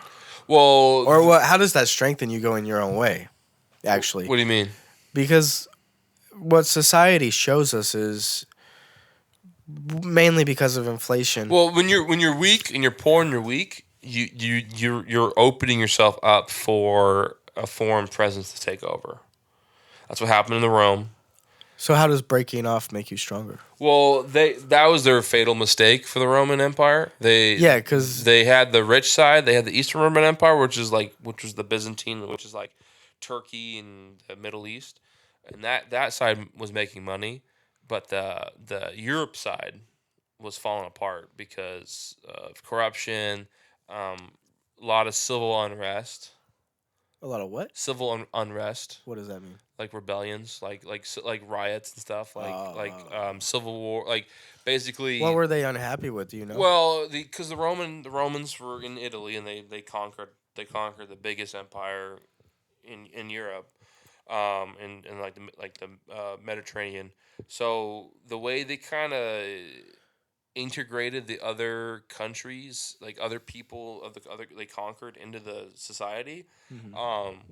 Well, Or what? How does that strengthen you going your own way? Actually, what do you mean? because what society shows us is mainly because of inflation. Well, when you're weak and you're poor and you're weak, you're opening yourself up for a foreign presence to take over. That's what happened in the Rome. So how does breaking off make you stronger? Well, that was their fatal mistake for the Roman Empire. Because they had the rich side. They had the Eastern Roman Empire, which was the Byzantine, which is like Turkey and the Middle East, and that side was making money, but the Europe side was falling apart because of corruption, a lot of civil unrest. A lot of what? Civil unrest, What does that mean? like rebellions, like riots and stuff, Uh, civil war, like basically. what were they unhappy with? Do you know? Well, because the Romans were in Italy and they conquered the biggest empire in Europe, in like the Mediterranean. So the way they kind of integrated the other countries, like other people of the other they conquered into the society, Hmm.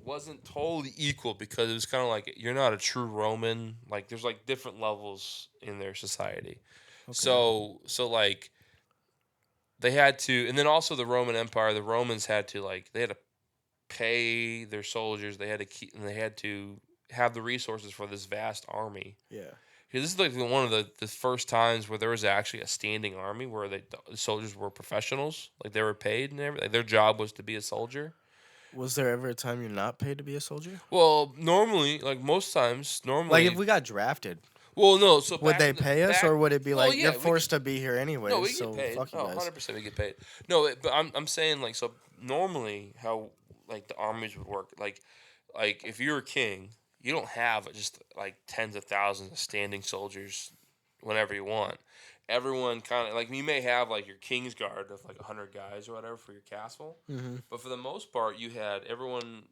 wasn't totally equal because it was kind of like you're not a true Roman. Like there's like different levels in their society. Okay. So like they had to, and then also the Roman Empire, the Romans had to like they had to pay their soldiers. They had to keep, and they had to have the resources for this vast army. Yeah. Because this is like one of the first times where there was actually a standing army where the soldiers were professionals, like they were paid and everything. Like their job was to be a soldier. Was there ever a time you're not paid to be a soldier? Well, normally, like most times, Like if normally, we got drafted, well, no. So would back they in the pay us, back, or would it be oh like you're yeah, we forced get to be here no, anyways? we get So paid. fuck you Oh, guys. 100% we get paid. No, but I'm saying like so normally how like the armies would work like if you're a king, you don't have just like tens of thousands of standing soldiers whenever you want. Everyone kind of like you may have like your king's guard of like 100 guys or whatever for your castle, Hmm. but for the most part, you had everyone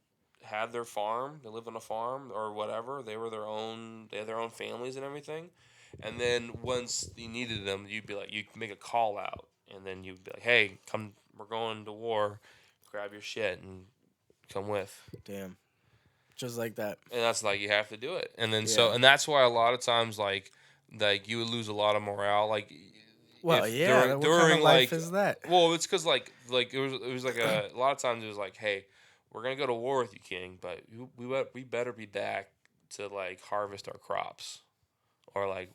had their farm. They lived on a farm or whatever. They were their own. They had their own families and everything. And then once you needed them, you'd be like you'd make a call out, and then you'd be like, "Hey, come, we're going to war. Grab your shit and come with." Damn. Just like that. And that's like you have to do it. And then Yeah. and that's why a lot of times like you would lose a lot of morale. Like Well, if yeah. What kind of during life like is that? well, it's because like it was like a lot of times it was like, hey, we're gonna go to war with you, King, but we better be back to like harvest our crops, or like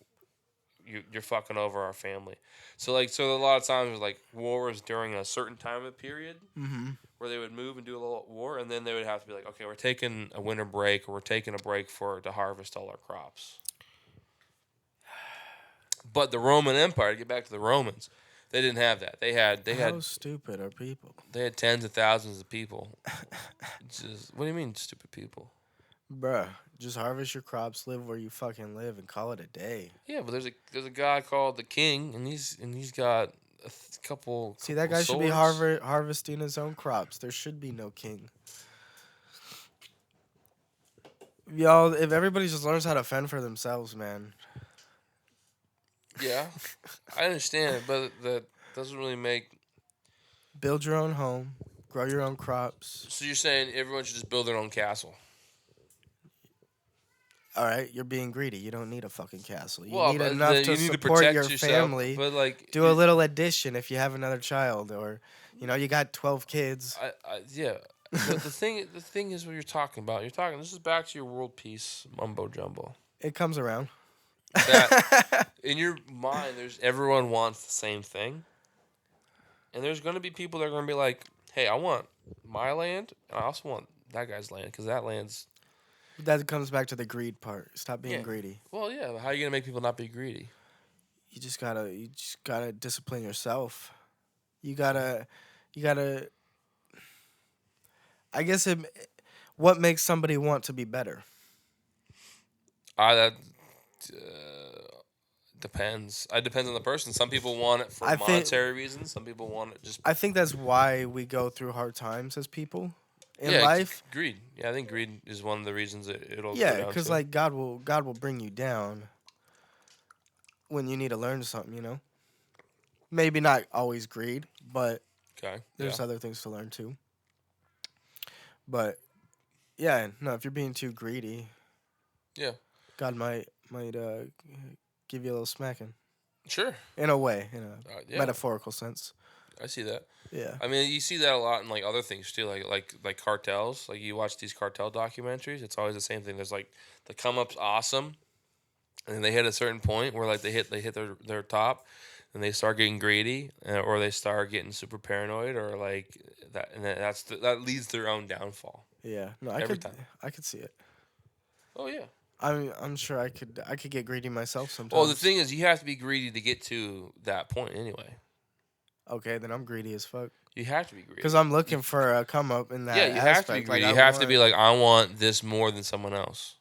you're fucking over our family. So a lot of times it was like war was during a certain time of period Hmm. where they would move and do a little war, and then they would have to be like, okay, we're taking a winter break, or we're taking a break to harvest all our crops. But the Roman Empire, to get back to the Romans, they didn't have that. How stupid are people? They had tens of thousands of people. Just what do you mean, stupid people? Bruh, just harvest your crops, live where you fucking live, and call it a day. Yeah, but there's a guy called the King, and he's got couple See, that guy should be swords. harvesting his own crops. There should be no king. Y'all, if everybody just learns how to fend for themselves, man. Yeah, I understand, but that doesn't really make. Build your own home, grow your own crops. So you're saying everyone should just build their own castle? All right, you're being greedy. You don't need a fucking castle. You Well, need but enough to you need to support protect your yourself, family. but like Do a little addition if you have another child, or you got 12 kids. yeah. The thing is what you're talking about. You're talking. This is back to your world peace mumbo jumbo. It comes around. That in your mind, there's everyone wants the same thing, and there's going to be people that are going to be like, "Hey, I want my land, and I also want that guy's land because that land's That comes back to the greed part. Stop being yeah." greedy. Well, yeah. How are you going to make people not be greedy? You just gotta discipline yourself. You gotta. I guess what makes somebody want to be better? That depends. It depends on the person. Some people want it for I think monetary reasons. Some people want it just I think that's why we go through hard times as people in yeah, life. greed. Yeah, I think greed is one of the reasons it'll go Yeah, down because to. like God will bring you down when you need to learn something. Maybe not always greed, but Okay. Yeah. there's other things to learn too. But yeah, no, if you're being too greedy, Yeah. God might give you a little smacking Sure. in a way, in a Yeah. metaphorical sense. I see that. Yeah. I mean, you see that a lot in like other things too, like cartels. Like you watch these cartel documentaries, it's always the same thing. There's like the come up's awesome, and then they hit a certain point where like they hit their top, and they start getting greedy, or they start getting super paranoid, or like that, and that leads to their own downfall Yeah. No, every time. I could see it. Oh yeah. I'm sure I could get greedy myself sometimes. Well, the thing is, you have to be greedy to get to that point anyway. Okay, then I'm greedy as fuck. You have to be greedy. Because I'm looking for a come up in Yeah, that you have to be aspect. greedy. Like You I have to be want. like, I want this more than someone else.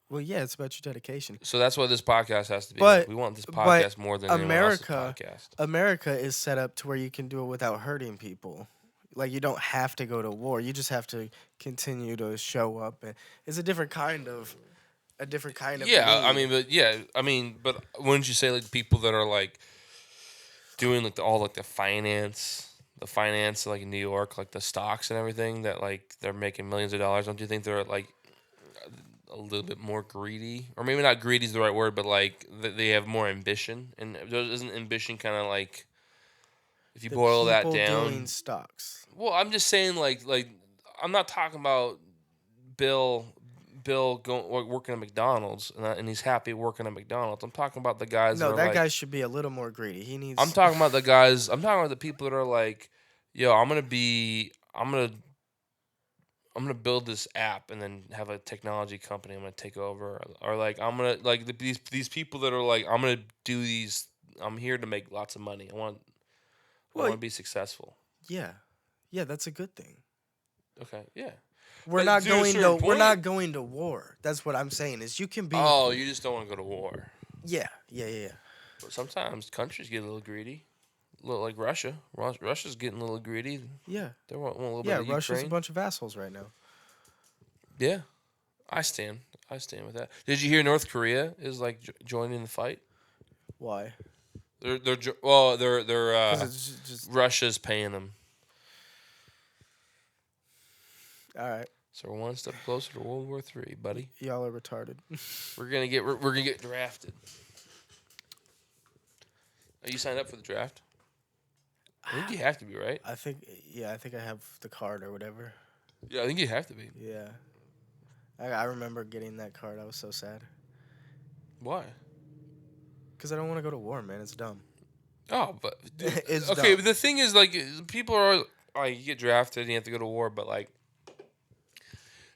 Well, yeah, it's about your dedication. So that's what this podcast has to be like. But We want this but podcast more than anyone else's America podcast. America is set up to where you can do it without hurting people. Like you don't have to go to war. You just have to continue to show up. And it's a different kind of Yeah, I need. mean, but wouldn't you say like people that are like doing like all like the finance like in New York, like the stocks and everything that like they're making millions of dollars? Don't you think they're like a little bit more greedy, or maybe not greedy is the right word, but like they have more ambition? And isn't ambition kind of like if you The boil that people doing down? stocks. Well, I'm just saying like I'm not talking about Bill. Bill working at McDonald's and he's happy working at McDonald's. I'm talking about the guys that No, are that like guy should be a little more greedy. He I'm needs. talking about the guys. I'm talking about the people that are like, yo, I'm gonna build this app and then have a technology company I'm gonna take over, or like I'm gonna like these people that are like I'm gonna do these. I'm here to make lots of money. I want Well, to be successful. yeah, yeah, that's a good thing. Okay, yeah. We're But not to a going certain to we're point, not going to war. That's what I'm saying. Is you can be. oh, you just don't want to go to war. Yeah. But sometimes countries get a little greedy. A little like Russia. Russia's getting a little greedy. Yeah. They want a little Yeah, bit of Russia's a Ukraine. bunch of assholes right now. Yeah, I stand. I stand with that. Did you hear North Korea is like joining the fight? Why? They're Because it's just Russia's paying them, all right. so we're one step closer to World War III, buddy. Y'all are retarded. We're gonna get drafted. Are you signed up for the draft? I think you have to be, right? I think I have the card or whatever. Yeah, I think you have to be. Yeah. I remember getting that card. I was so sad. Why? Because I don't want to go to war, man. It's dumb. Oh, but It's okay. dumb. But the thing is, like, people are like, you get drafted and you have to go to war, but like,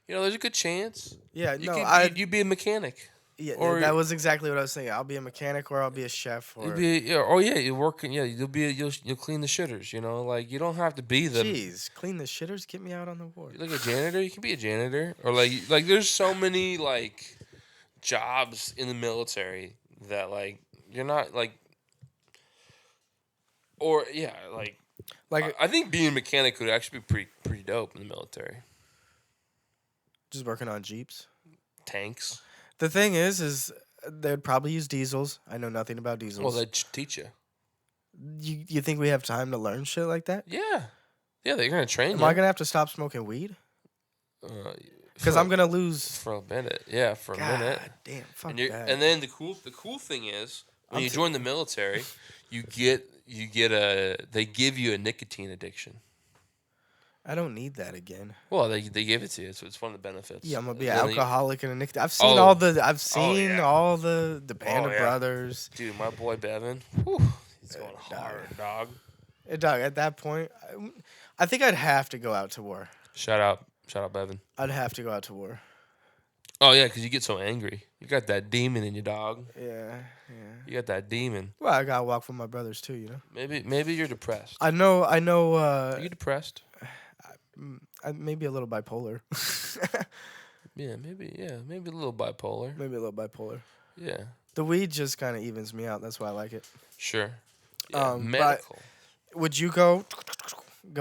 there's a good chance. Yeah, You no, could you'd be a mechanic. Yeah, or that was exactly what I was thinking. I'll be a mechanic or I'll be a chef You'll or. be you're working. Yeah, you'll clean the shitters. Like you don't have to be the Jeez, clean the shitters. Get me out on the war. like a janitor. You can be a janitor, or like there's so many like jobs in the military that like you're not like, or yeah, Like I think being a mechanic would actually be pretty dope in the military. just working on Jeeps. Tanks. The thing is they'd probably use diesels. I know nothing about Well, diesels. they teach you. You think we have time to learn shit like that? Yeah, they're gonna train Am you. I gonna have to stop smoking weed? Because For- I'm gonna lose. for a minute. Yeah, for a God minute. damn, fuck And, that. and then the cool thing is when I'm you t- join the military, you get they give you a nicotine addiction. I don't need that again. Well, they give it to you, so it's one of the benefits. Yeah, I'm gonna be And an then alcoholic and addicted. I've seen Oh. all the. I've seen yeah. all the Band Oh, of yeah. Brothers. dude, my boy Bevan, whew, he's going hard, dog. Dog, at that point, I think I'd have to go out to war. Shout out Bevan. I'd have to go out to war. Oh yeah, because you get so angry. You got that demon in you, dog. Yeah. You got that demon. Well, I gotta walk with my brothers too, you know. Maybe you're depressed. I know. Are you depressed? Maybe a little bipolar. Yeah, maybe a little bipolar. Maybe a little bipolar. Yeah, The weed just kind of evens me out. That's why I like it. sure. Yeah, But- medical. Would you go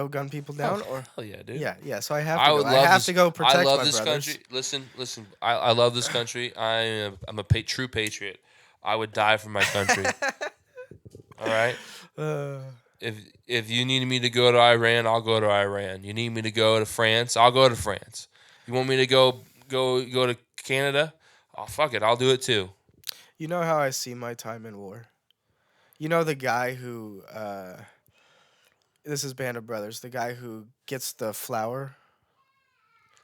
gun people down or? Hell yeah, dude. Yeah. So I have to. I go. would I love have this, to go protect I love my this brothers. country. Listen. I love this country. I'm a true patriot. I would die for my country. All right. Uh, If you need me to go to Iran, I'll go to Iran. You need me to go to France, I'll go to France. You want me to go to Canada? Oh fuck it, I'll do it too. you know how I see my time in war. You know the guy who. This is Band of Brothers. The guy who gets the flower.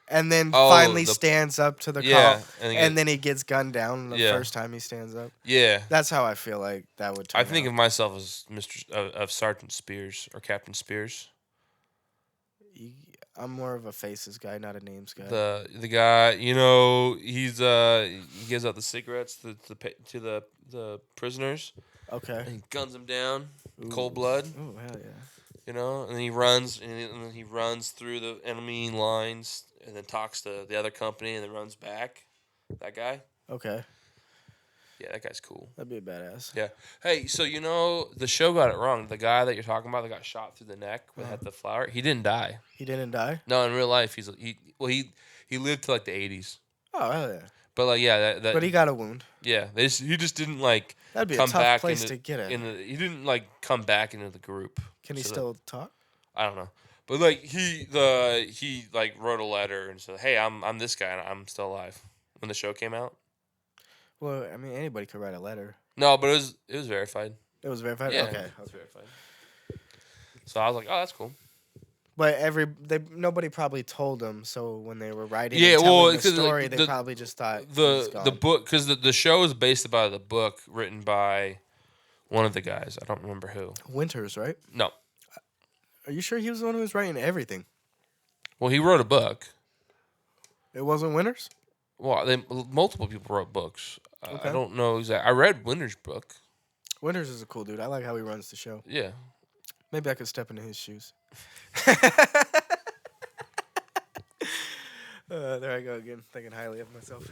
And then Oh, finally stands up to the Yeah, call, and and then he gets gunned down the Yeah. first time he stands up. Yeah. That's how I feel like that would turn I think out. of myself as of Sergeant Spears or Captain Spears. I'm more of a faces guy, not a names guy. The guy, he's he gives out the cigarettes to the prisoners Okay. and he guns them down, Ooh. cold blood. Oh hell yeah. you know, and he runs and then he runs through the enemy lines and then talks to the other company and then runs back. That guy, Okay, yeah, that guy's cool. that'd be a badass. Yeah. Hey, so you know the show got it wrong. The guy that you're talking about that got shot through the neck with had the flower, he didn't die. He didn't die. No, in real life, he lived to like the 80s. Oh hell yeah! But like yeah, that But he got a wound. yeah, he just didn't like That'd be a come tough back place into to get at. he didn't like come back into the group. Can he So still talk? I don't know. But like he like wrote a letter and said, "Hey, I'm this guy and I'm still alive." When the show came out. Well, I mean, anybody could write a letter. No, but it was verified. It was verified. Yeah, Okay. it was verified. So I was like, "Oh, that's cool." But nobody probably told them. So when they were writing, Yeah, and telling well, the 'cause, story, like, they probably just thought he was The gone. book because the show is based about the book written by one of the guys. I don't remember who. Winters, right? No. Are you sure he was the one who was writing everything? Well, he wrote a book. It wasn't Winters. Well, multiple people wrote books. Okay. I don't know exactly. I read Winter's book. Winters is a cool dude. I like how he runs the show. Yeah. Maybe I could step into his shoes. There I go again, thinking highly of myself.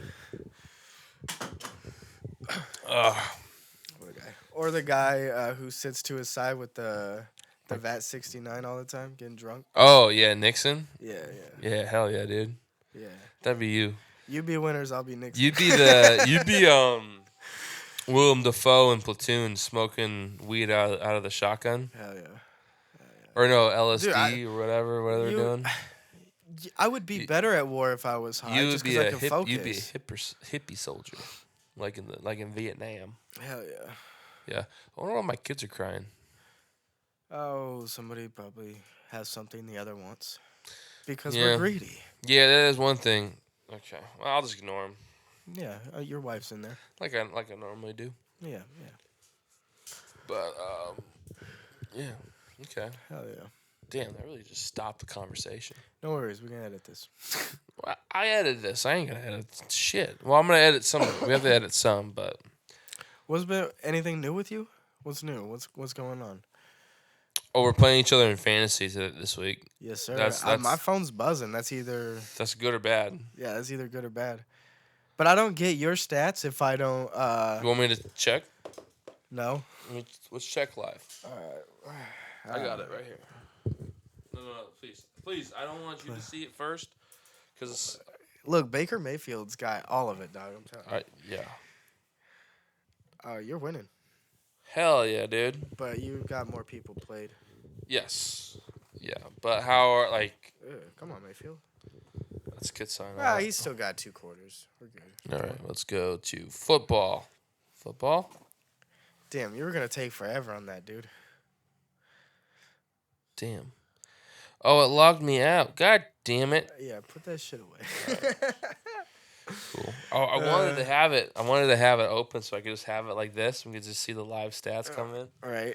What a guy. Or the guy who sits to his side with the VAT 69 all the time, getting drunk. Oh yeah, Nixon. Yeah. Yeah, hell yeah, dude. Yeah. That'd be you. You be Winters, I'll be Nixon. You'd be Willem Dafoe in Platoon smoking weed out of the shotgun. Hell yeah. Or no, LSD Dude, or whatever they're doing. I would be better at war if I was high, You just would be because I a could hip, focus. you'd be a hippie soldier, like in Vietnam. Hell yeah. Yeah. I wonder why my kids are crying. Oh, somebody probably has something the other wants. Because Yeah. we're greedy. Yeah, that is one thing. Okay, well I'll just ignore them, Yeah, your wife's in there. like I normally do. Yeah. But yeah. Okay. Hell yeah. Damn, that really just stopped the conversation. No worries, we can edit this. Well, I edited this. I ain't gonna edit shit. Well, I'm gonna edit some. We have to edit some, but Was there anything new with you? What's new? What's going on? oh, we're playing each other in fantasy this week. Yes, sir. That's My phone's buzzing. That's either good or bad. that's either good or bad. But I don't get your stats if I don't. You want me to check? No. Let's check live. All right. I got it right here. No, please. I don't want you to see it first, because Look, Baker Mayfield's got all of it, dog. I'm telling you. yeah. You're winning, Hell yeah, dude. but you got more people played. Yes. Yeah, but how are like? Come on, Mayfield. That's a good sign. He's still got 2 quarters. We're good. All right, let's go to football. Football. Damn, you were gonna take forever on that, dude. Damn. Oh, it logged me out. God damn it. Yeah, put that shit away. Cool. Oh, I wanted to have it. I wanted to have it open so I could just have it like this. We could just see the live stats come in. All right.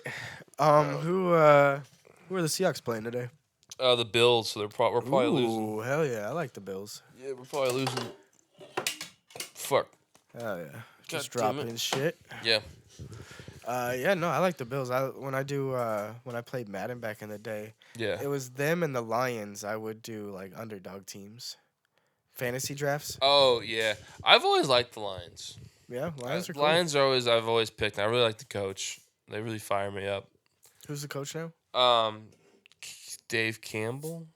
Who are the Seahawks playing today? The Bills. So we're probably losing. Ooh, hell yeah! I like the Bills. Yeah, we're probably losing. Fuck. Hell yeah! Just damn dropping shit. Yeah. Yeah, no, I like the Bills. When I played Madden back in the day, Yeah. it was them and the Lions. I would do like underdog teams, fantasy drafts. Oh yeah. I've always liked the Lions. Yeah, Lions are cool. Lions are always I've always picked. I really like the coach. They really fire me up. Who's the coach now? Dave Campbell.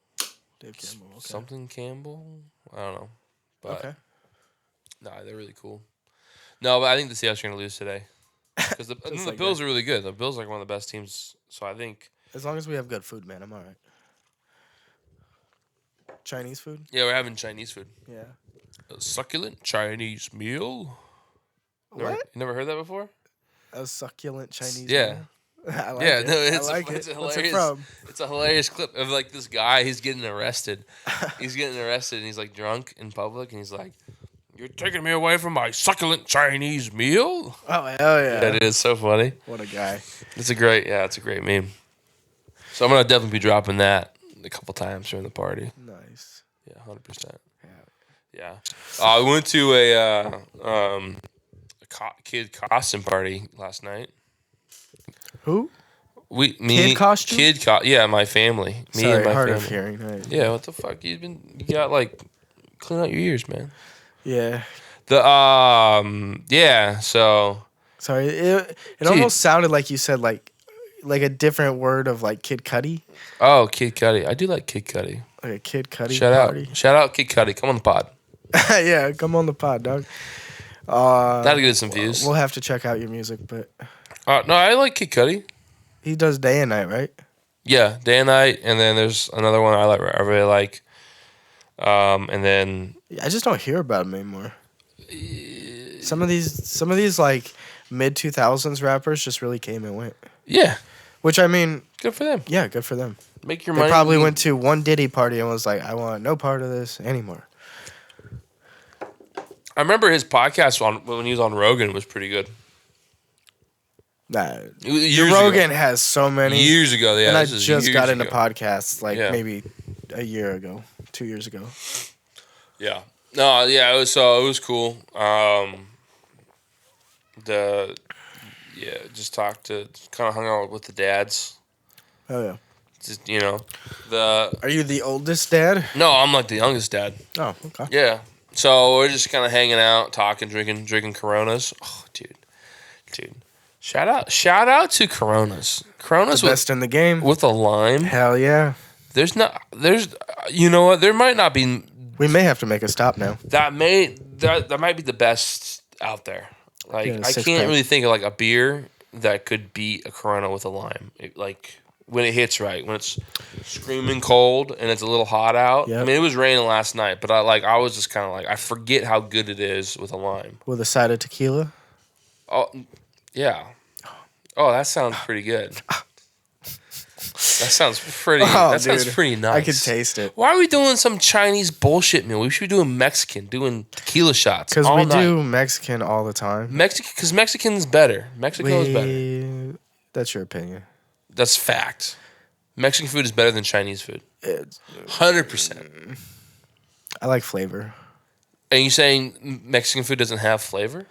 Dave Campbell. Okay. Something Campbell. I don't know. But Okay. nah, they're really cool. No, but I think the Seahawks are gonna lose today. Because the like Bills are really good. The Bills are like one of the best teams. So I think. As long as we have good food, man, I'm all right. Chinese food? Yeah, we're having Chinese food. Yeah. A succulent Chinese meal. What? You never heard that before? A succulent Chinese Yeah. meal? I like Yeah, it. no, it's I like it's it. a What's hilarious. it from? It's a hilarious clip of like this guy. He's getting arrested. He's getting arrested, and he's like drunk in public, and he's like, "You're taking me away from my succulent Chinese meal." Oh, hell yeah. That is so funny. What a guy. It's a great meme. So I'm gonna definitely be dropping that a couple times during the party. Nice. Yeah, 100%. Yeah. Yeah. I went to a kid costume party last night. Who? Kid costume? Yeah, my family. Me Sorry, and my hard family. of hearing. Right? Yeah, what the fuck? You got like clean out your ears, man. Yeah. Yeah. So Sorry, it Dude. almost sounded like you said like a different word of like Kid Cudi, Kid Cudi. I do like Kid Cudi. like a Kid Cudi Shout party. Shout out, Kid Cudi. Come on the pod. Yeah, come on the pod, dog. That'll get us some views. We'll have to check out your music, but No, I like Kid Cudi. he does day and night, right? Yeah, day and night, and then there's another one I really like. And then I just don't hear about him anymore. Some of these like mid 2000s rappers just really came and went. yeah, Which I mean, good for them. yeah, good for them. Make your They money. probably went to one Diddy party and was like, I want no part of this anymore. I remember his podcast when he was on Rogan was pretty good. Nah, Years Rogan ago. has so many. Years ago, yeah. and I this is just years got into ago. podcasts like Yeah. maybe a year ago, 2 years ago. Yeah. No, yeah, it was cool. Just kind of hung out with the dads. Oh yeah. Just, Are you the oldest dad? No, I'm like the youngest dad. Oh, okay. Yeah. So we're just kind of hanging out, talking, drinking Coronas. Oh, dude. Shout out to Coronas. Coronas The best in the game. with a lime. Hell yeah. You know what? There might not be. We may have to make a stop now. That might be the best out there. Like Yeah, I 6 can't pack. really think of like a beer that could beat a Corona with a lime. Like when it hits right, when it's screaming cold and it's a little hot out. Yep. I mean, it was raining last night, but I was just kind of like I forget how good it is with a lime. With a side of tequila. Oh, yeah. Oh, that sounds pretty good. That sounds pretty. That sounds dude. pretty nice. I could taste it. Why are we doing some Chinese bullshit meal? We should be doing Mexican, doing tequila shots. Because all we night. do Mexican all the time. Because Mexican's better. Mexico is better. That's your opinion. That's fact. Mexican food is better than Chinese food. 100%. I like flavor. Are you saying Mexican food doesn't have flavor?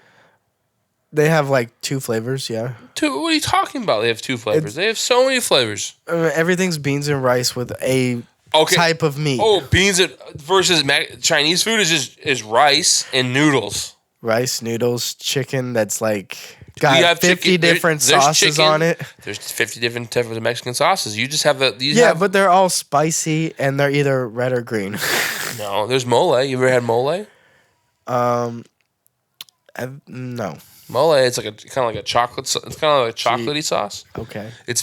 They have like 2 flavors, yeah. Two? What are you talking about? They have 2 flavors. They have so many flavors. Everything's beans and rice with a type of meat. Oh, versus Chinese food is rice and noodles. Rice, noodles, chicken that's like We got have 50 chicken. different There's sauces chicken. on it. There's 50 different types of Mexican sauces. You just have But they're all spicy and they're either red or green. No, there's mole. You ever had mole? No. Mole, it's like kind of like a chocolate. It's kind of like a chocolatey sauce. Okay. It's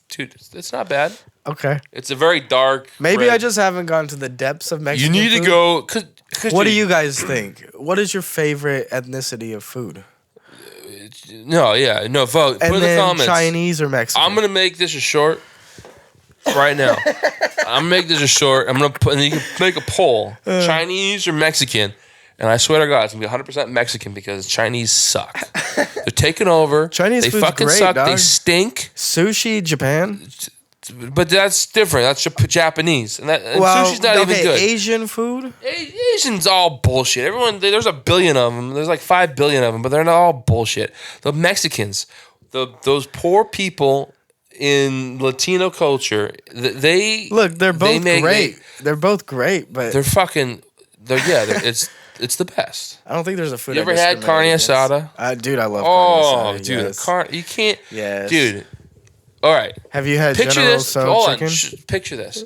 dude. It's not bad. Okay. It's a very dark. Maybe red. I just haven't gone to the depths of You Mexican need to food. go. Cause What do dude, you guys think? What is your favorite ethnicity of food? No, yeah, no. Vote. And Put in the then comments. Chinese or Mexican? I'm gonna make this a short. Right now, I'm gonna make this a short. I'm gonna put, and you can make a poll: Chinese or Mexican. And I swear to God, it's gonna be 100% Mexican because Chinese suck. They're taking over. Chinese they food's fucking great, suck. They dog. stink. Sushi, Japan. But that's different. That's Japanese, and sushi's not even good. Asian food. Asians all bullshit. There's a billion of them. There's like 5 billion of them, but they're not all bullshit. The Mexicans, those poor people in Latino culture, they Look, they're both great. They're both great, but it's the best. I don't think there's a food. You ever had carne asada? Dude, I love Oh, carne asada. dude, yes. you can't. Yes. Dude. All right. Have you had Picture General this. Tso Hold on. chicken? Picture this.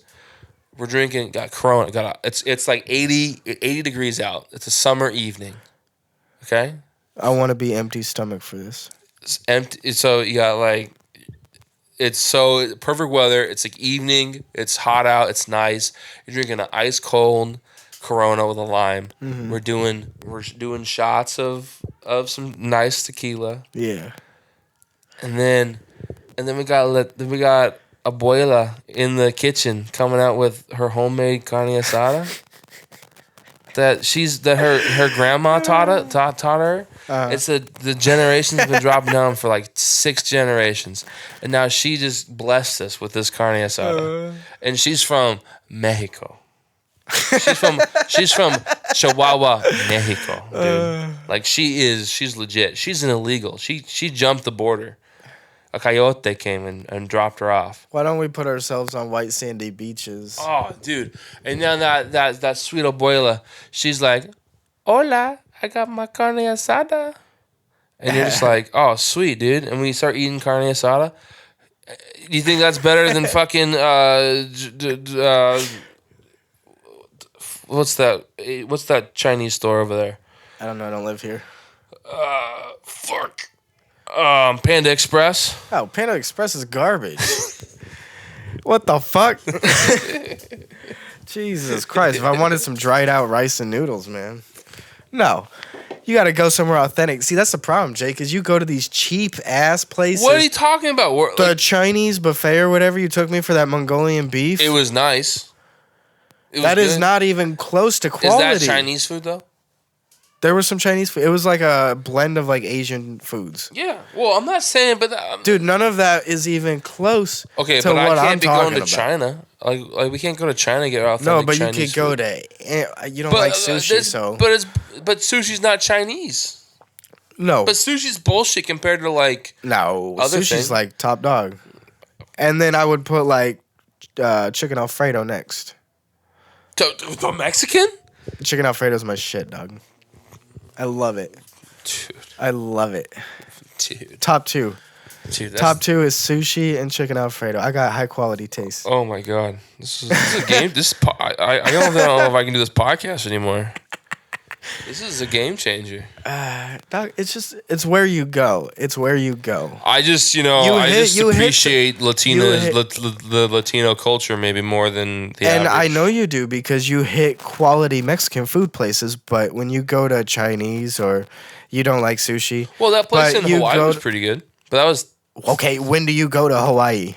We're drinking. Got Corona. It's like 80 degrees out. It's a summer evening. Okay. I want to be empty stomach for this. It's empty. So you got like. It's so perfect weather. It's like evening. It's hot out. It's nice. You're drinking an ice cold Corona with a lime. Mm-hmm. We're doing shots of some nice tequila. Yeah. And then we got Abuela in the kitchen coming out with her homemade carne asada that her grandma taught her. It's the generations been dropping down for like 6 generations, and now she just blessed us with this carne asada, and she's from Mexico. She's from Chihuahua, Mexico, dude. Like she's legit. She's an illegal. She jumped the border. a coyote came and dropped her off. Why don't we put ourselves on white sandy beaches? Oh, dude. And then that sweet abuela, she's like, hola, I got my carne asada. And you're just like, oh, sweet, dude. And when you start eating carne asada, do you think that's better than fucking, what's that Chinese store over there? I don't know. I don't live here. Fuck. Panda Express. Oh, Panda Express is garbage. What the fuck? Jesus Christ. If I wanted some dried out rice and noodles, man. No. You got to go somewhere authentic. See, that's the problem, Jake, is you go to these cheap-ass places. What are you talking about? The Chinese buffet or whatever you took me for that Mongolian beef. It was nice. That is not even close to quality. Is that Chinese food, though? There was some Chinese food. It was like a blend of like Asian foods. Yeah. Well, I'm not saying, but dude, none of that is even close. Okay, to but what I can't I'm be going to about. China. Like we can't go to China to get authentic No, but Chinese you could go food. to. You don't like sushi, so. But sushi's not Chinese. No. But sushi's bullshit compared to like. No, other sushi's thing. like top dog. And then I would put like chicken Alfredo next. The Mexican? Chicken Alfredo's my shit, dog. I love it. Dude. I love it. Dude. Top two. Dude, Top two is sushi and chicken Alfredo. I got high quality taste. Oh my god, this is a game. I don't know if I can do this podcast anymore. This is a game changer. Dog, it's where you go. It's where you go. I just appreciate the Latino culture maybe more than the And average. I know you do because you hit quality Mexican food places, but when you go to Chinese or you don't like sushi. Well, that place but in Hawaii was pretty good, but that was okay. When do you go to Hawaii?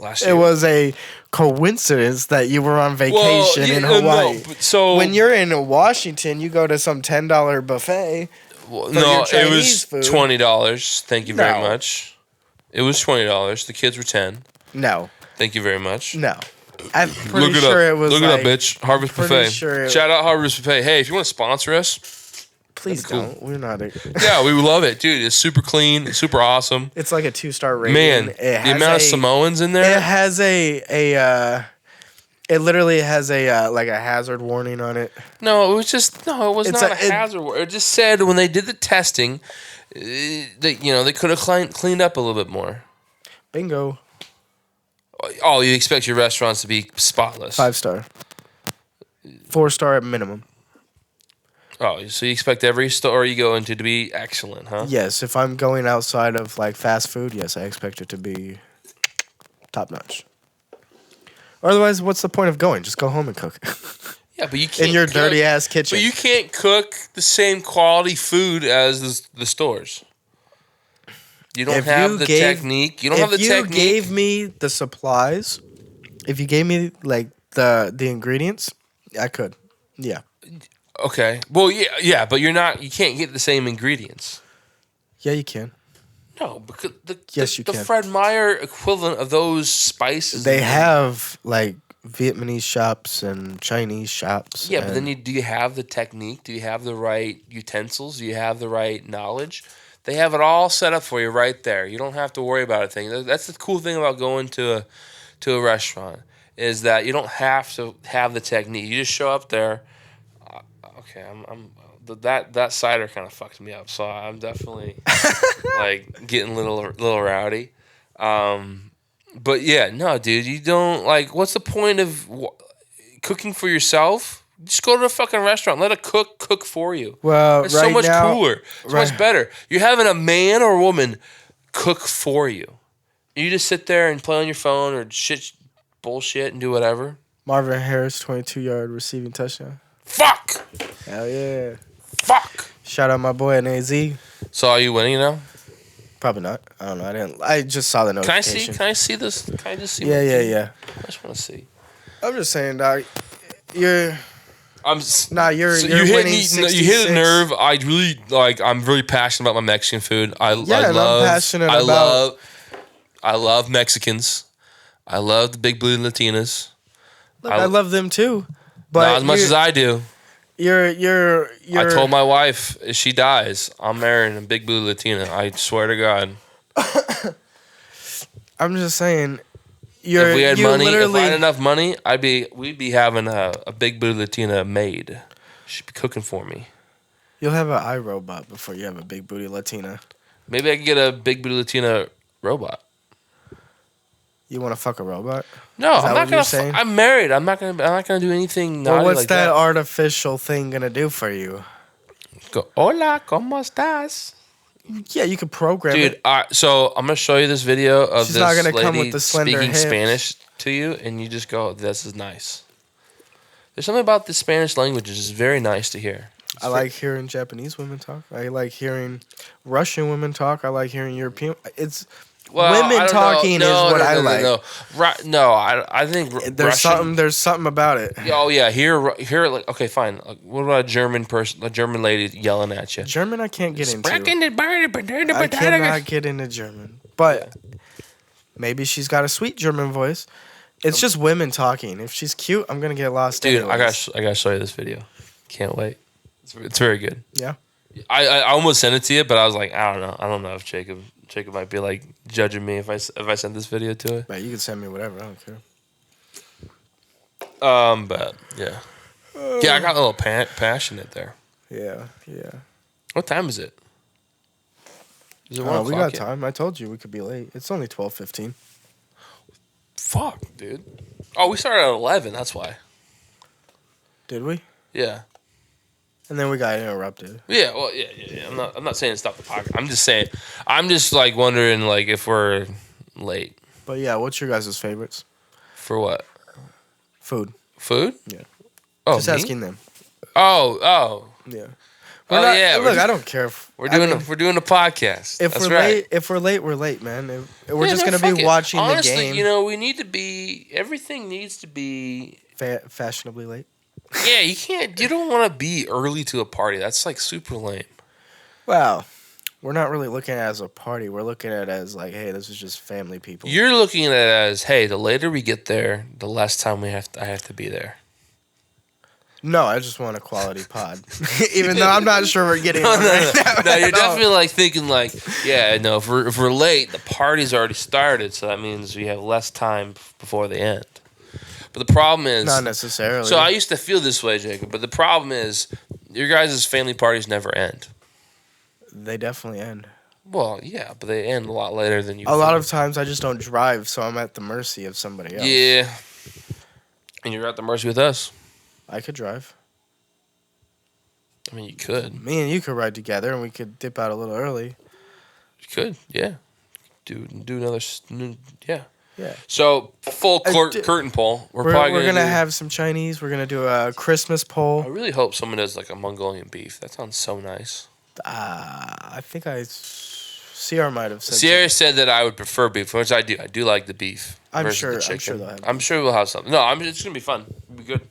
last year. It was a coincidence that you were on vacation in Hawaii. So when you're in Washington, you go to some $10 buffet. It was $20. Thank you very No. much. It was $20. The kids were 10. No. Thank you very much. No. I'm pretty Look it sure up. it was Look like, it up, bitch. Harvest pretty Buffet. sure Shout out Harvest Buffet. Hey, if you want to sponsor us, please cool. don't. We're not. yeah, we love it, dude. It's super clean. It's super awesome. It's like a 2-star rating. Man, the amount of Samoans in there. It has it literally has a like a hazard warning on it. No, it was not a hazard. It just said when they did the testing, they could have cleaned up a little bit more. Bingo. Oh, you expect your restaurants to be spotless? 5-star. 4-star at minimum. Oh, so you expect every store you go into to be excellent, huh? Yes, if I'm going outside of like fast food, yes, I expect it to be top notch. Otherwise, what's the point of going? Just go home and cook. Yeah, but you can't in your dirty ass kitchen. But you can't cook the same quality food as the stores. You don't have the technique. You don't have the technique. If you gave me the supplies, if you gave me like the ingredients, I could. Yeah. Okay. Well, yeah, but you can't get the same ingredients. Yeah, you can. No, because you the can. Fred Meyer equivalent of those spices. They have like Vietnamese shops and Chinese shops. Yeah, but then do you have the technique? Do you have the right utensils? Do you have the right knowledge? They have it all set up for you right there. You don't have to worry about a thing. That's the cool thing about going to a restaurant is that you don't have to have the technique. You just show up there. Okay, that cider kind of fucked me up, so I'm definitely like getting a little rowdy. But yeah, no, dude, you don't like. What's the point of cooking for yourself? Just go to a fucking restaurant. Let a cook for you. Well, it's so much cooler. It's right. much better. You're having a man or a woman cook for you. You just sit there and play on your phone or bullshit and do whatever. Marvin Harris, 22-yard receiving touchdown. Fuck. Hell yeah. Fuck. Shout out my boy at AZ. So are you winning now? Probably not. I don't know. I just saw the notification. Can I see this? Can I just see? Yeah. I just want to see. I'm just saying, dog. You're you hit me. 66. You hit a nerve. I'm really passionate about my Mexican food. I'm passionate about. I love Mexicans. I love the big blue Latinas. Look, I love them too, but not as much as I do. You're. I told my wife if she dies, I'm marrying a big blue Latina. I swear to God. I'm just saying. If we had money, if I literally, had enough money, we'd be having a big booty Latina maid. She'd be cooking for me. you'll have an iRobot before you have a big booty Latina. Maybe I could get a big booty Latina robot. You want to fuck a robot? No, Is I'm that not what you're gonna. saying? I'm married. I'm not gonna do anything naughty Well, what's like that that. artificial thing gonna do for you? Go, hola, cómo estás? Yeah, you could program Dude, it. so I'm gonna show you this video of She's not this gonna come lady with the slender speaking hips. Spanish to you, and you just go, "This is nice." There's something about the Spanish language is very nice to hear. I like hearing Japanese women talk. I like hearing Russian women talk. I like hearing European. It's Well, I women don't talking know. is what I like. No. Right? No, I think There's something about it. Oh yeah, here, like okay, fine. Like, what about a German person, a German lady yelling at you? German I can't get into. I I cannot get into German. But maybe she's got a sweet German voice. It's just women talking. If she's cute, I'm gonna get lost. Dude, anyways. I gotta show you this video. Can't wait. It's very good. Yeah. I almost sent it to you, but I was like, I don't know. I don't know if Jacob might be like judging me if I send this video to her. But you can send me whatever. I don't care. But yeah, I got a little passionate there. Yeah. What time is it? Is it 1 o'clock We got yet? time. I told you we could be late. It's only 12:15. Fuck, dude. Oh, we started at 11. That's why. Did we? Yeah. And then we got interrupted. Yeah. Well, yeah. I'm not saying stop the podcast. I'm just saying. I'm just like wondering like if we're late But yeah, what's your guys' favorites? for what? Food. Food? Yeah. Oh, Just me? asking them. Oh. Yeah. Yeah. Look, I don't care. We're doing a podcast. If That's we're right. late, we're late, man. We're Yeah, just no, gonna fuck be it. watching Honestly, the game. you know, we need to be. Everything needs to be. Fashionably late. Yeah, you can't. You don't want to be early to a party. That's like super lame. Well, we're not really looking at it as a party. We're looking at it as like, hey, this is just family people. You're looking at it as, hey, the later we get there, the less time I have to be there. No, I just want a quality pod. Even though I'm not sure we're getting one right now. No, you're at all. definitely like thinking like, yeah, no. If we're late, the party's already started, so that means we have less time before the end. But the problem is Not necessarily. So I used to feel this way, Jacob. But the problem is, your guys' family parties never end. They definitely end. Well, yeah, but they end a lot later than you. A lot of times I just don't drive, so I'm at the mercy of somebody else. Yeah, and you're at the mercy with us. I could drive. I mean, you could. Me and you could ride together, and we could dip out a little early. You could, yeah. Do another, yeah. Yeah. So full curtain poll. We're gonna have some Chinese. We're gonna do a Christmas I poll. really hope someone does like a Mongolian beef. That sounds so nice. I think Sierra might have said. Sierra said that I would prefer beef, which I do. I do like the beef. I'm versus sure. the I'm chicken. sure they'll have. I'm sure we'll have something. No, it's gonna be fun. It'll be good.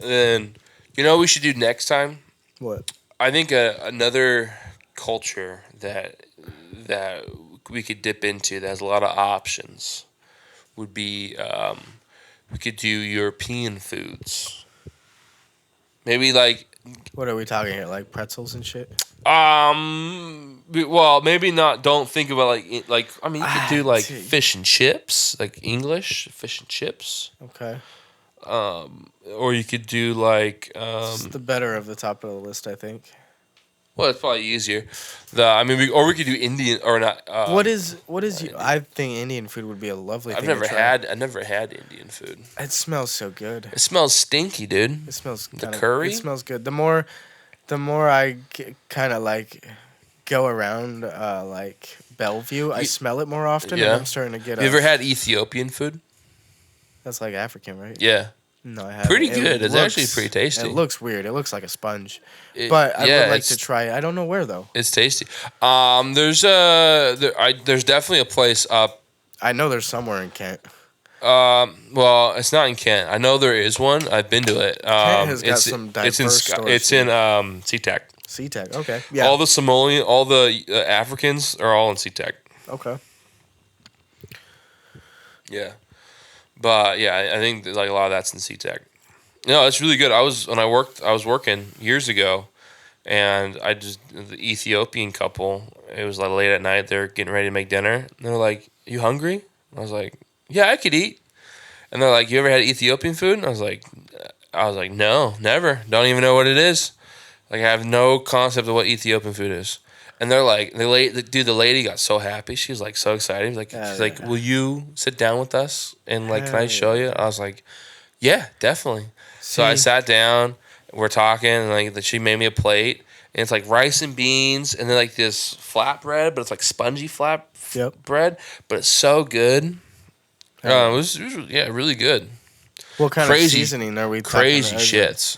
And then, what we should do next time? What? I think another culture that we could dip into that has a lot of options would be we could do European foods. Maybe like What are we talking here? Like pretzels and shit? well, maybe not. Don't think about like I mean, you could do like gee. fish and chips, like English fish and chips. Okay. Or you could do like It's the better of the top of the list, I think. well, it's probably easier. We could do Indian or not. What is? I think Indian food would be a lovely. I've thing never to try. had Indian food. It smells so good. It smells stinky, dude. It smells The curry? It smells good. The more I kind of like go around like Bellevue, I smell it more often. Yeah. And I'm starting to get. You ever had Ethiopian food? That's like African, right? Yeah. No, I haven't. Pretty It good. It's looks- actually pretty tasty. It looks weird. It looks like a sponge. It- But I yeah, would like it's- to try it. I don't know where though. It's tasty. There's definitely a place up. I know there's somewhere in Kent. Well, it's not in Kent. I know there is one. I've been to it. Kent has got it's, some it's in diverse Sc- stores, It's in SeaTac. SeaTac. Okay. Yeah. All the Somalian, all the Africans are all in SeaTac. Okay. Yeah, but yeah, I think like a lot of that's in SeaTac. No, it's really good. I was working years ago. and the Ethiopian couple. It was like late at night. They're getting ready to make dinner. And they're like, "You hungry?" I was like, "Yeah, I could eat." And they're like, "You ever had Ethiopian food?" And I was like, "No, never. Don't even know what it is. Like, I have no concept of what Ethiopian food is." And they're like, the lady got so happy. She was like so excited. Like, she's like, "Will you sit down with us and like, can I show you?" I was like, "Yeah, definitely." So I sat down. We're talking, and like she made me a plate, and it's like rice and beans, and then like this flatbread, but it's like spongy bread, but it's so good. It was really good. What kind of seasoning are we talking about? Crazy shits.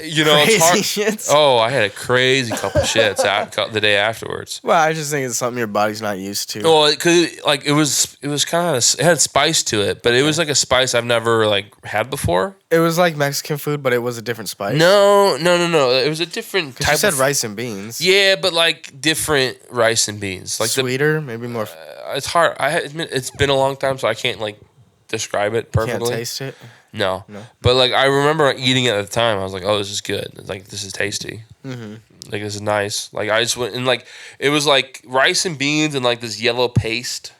You know, it's hard. Shits? Oh, I had a crazy couple shits the day afterwards. Well, I just think it's something your body's not used to. Well, because like it was kind of, it had spice to it, but it was like a spice I've never like had before. It was like Mexican food, but it was a different spice. No. It was a different type. You said rice and beans. Yeah, but like different rice and beans, like sweeter, maybe more. It's hard. It's been a long time, so I can't like describe it perfectly. Can't taste it. No. But like I remember eating it at the time. I was like, "Oh, this is good. Like this is tasty. Mm-hmm. Like this is nice." Like I just went and like it was like rice and beans and like this yellow paste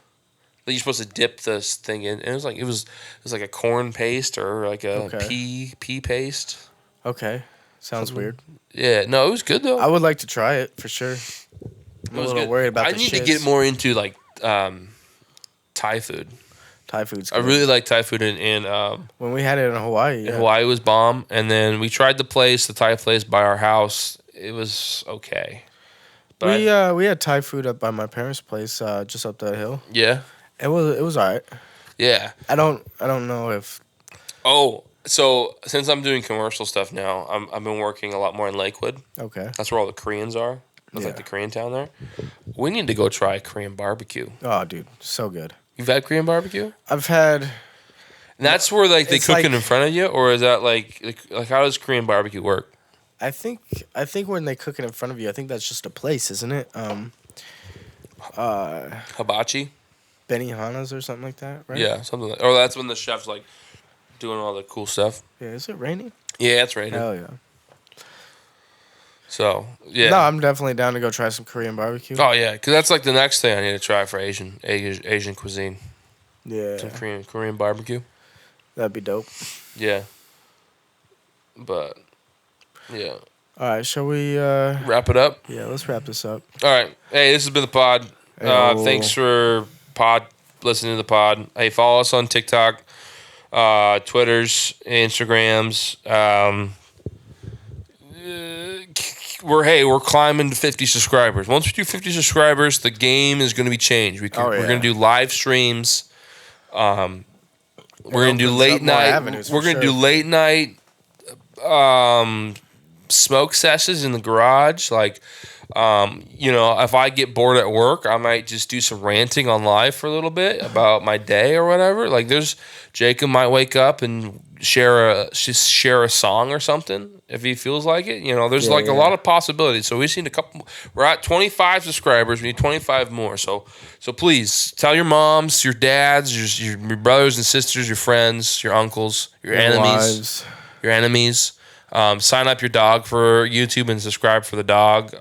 that you're supposed to dip this thing in. And it was like a corn paste or like a pea paste. Okay, sounds weird. Yeah, no, it was good though. I would like to try it for sure. I'm a little worried about. I need to get more into like Thai food. Thai food's good. I really like Thai food in when we had it in Hawaii. Yeah. Hawaii was bomb, and then we tried the Thai place by our house. It was okay. But we had Thai food up by my parents' place, just up that hill. Yeah. It was alright. Yeah. I don't know if. Oh, so since I'm doing commercial stuff now, I've been working a lot more in Lakewood. Okay. That's where all the Koreans are. That's like the Korean town there. We need to go try Korean barbecue. Oh, dude, so good. You've had Korean barbecue? I've had. And that's where like they cook it in front of you, or is that like how does Korean barbecue work? I think when they cook it in front of you, I think that's just a place, isn't it? Hibachi. Benihana's or something like that, right? Yeah, something like. Or that's when the chef's like doing all the cool stuff. Yeah, is it raining? Yeah, it's raining. Hell yeah. So yeah. No, I'm definitely down to go try some Korean barbecue. Oh yeah, because that's like the next thing I need to try for Asian cuisine. Yeah. Some Korean barbecue. That'd be dope. Yeah. But yeah. All right, shall we wrap it up? Yeah, let's wrap this up. All right. Hey, this has been the pod. Thanks for listening to the pod. Hey, follow us on TikTok, Twitters, Instagrams. We're climbing to 50 subscribers. Once we do 50 subscribers, the game is going to be changed. We're going to do live streams. We're going to do late night. We're going to do late night smoke sessions in the garage. Like, if I get bored at work, I might just do some ranting on live for a little bit about my day or whatever. Like, Jacob might wake up and share a song or something if he feels like it. There's a lot of possibilities. So we just need a couple. We're at 25 subscribers. We need 25 more. So please tell your moms, your dads, your brothers and sisters, your friends, your uncles, your enemies, sign up your dog for YouTube and subscribe for the dog.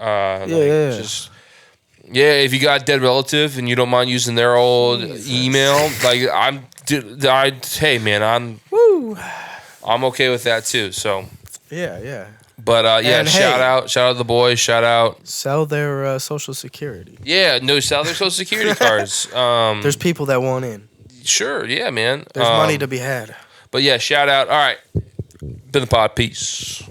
If you got a dead relative and you don't mind using their old email, hey man, I'm okay with that too. So yeah. But shout out to the boys. Shout out. Sell their Social Security. Yeah, no, sell their Social Security cards. There's people that want in. Sure, yeah, man. There's money to be had. But yeah, shout out. All right, been the pod. Peace.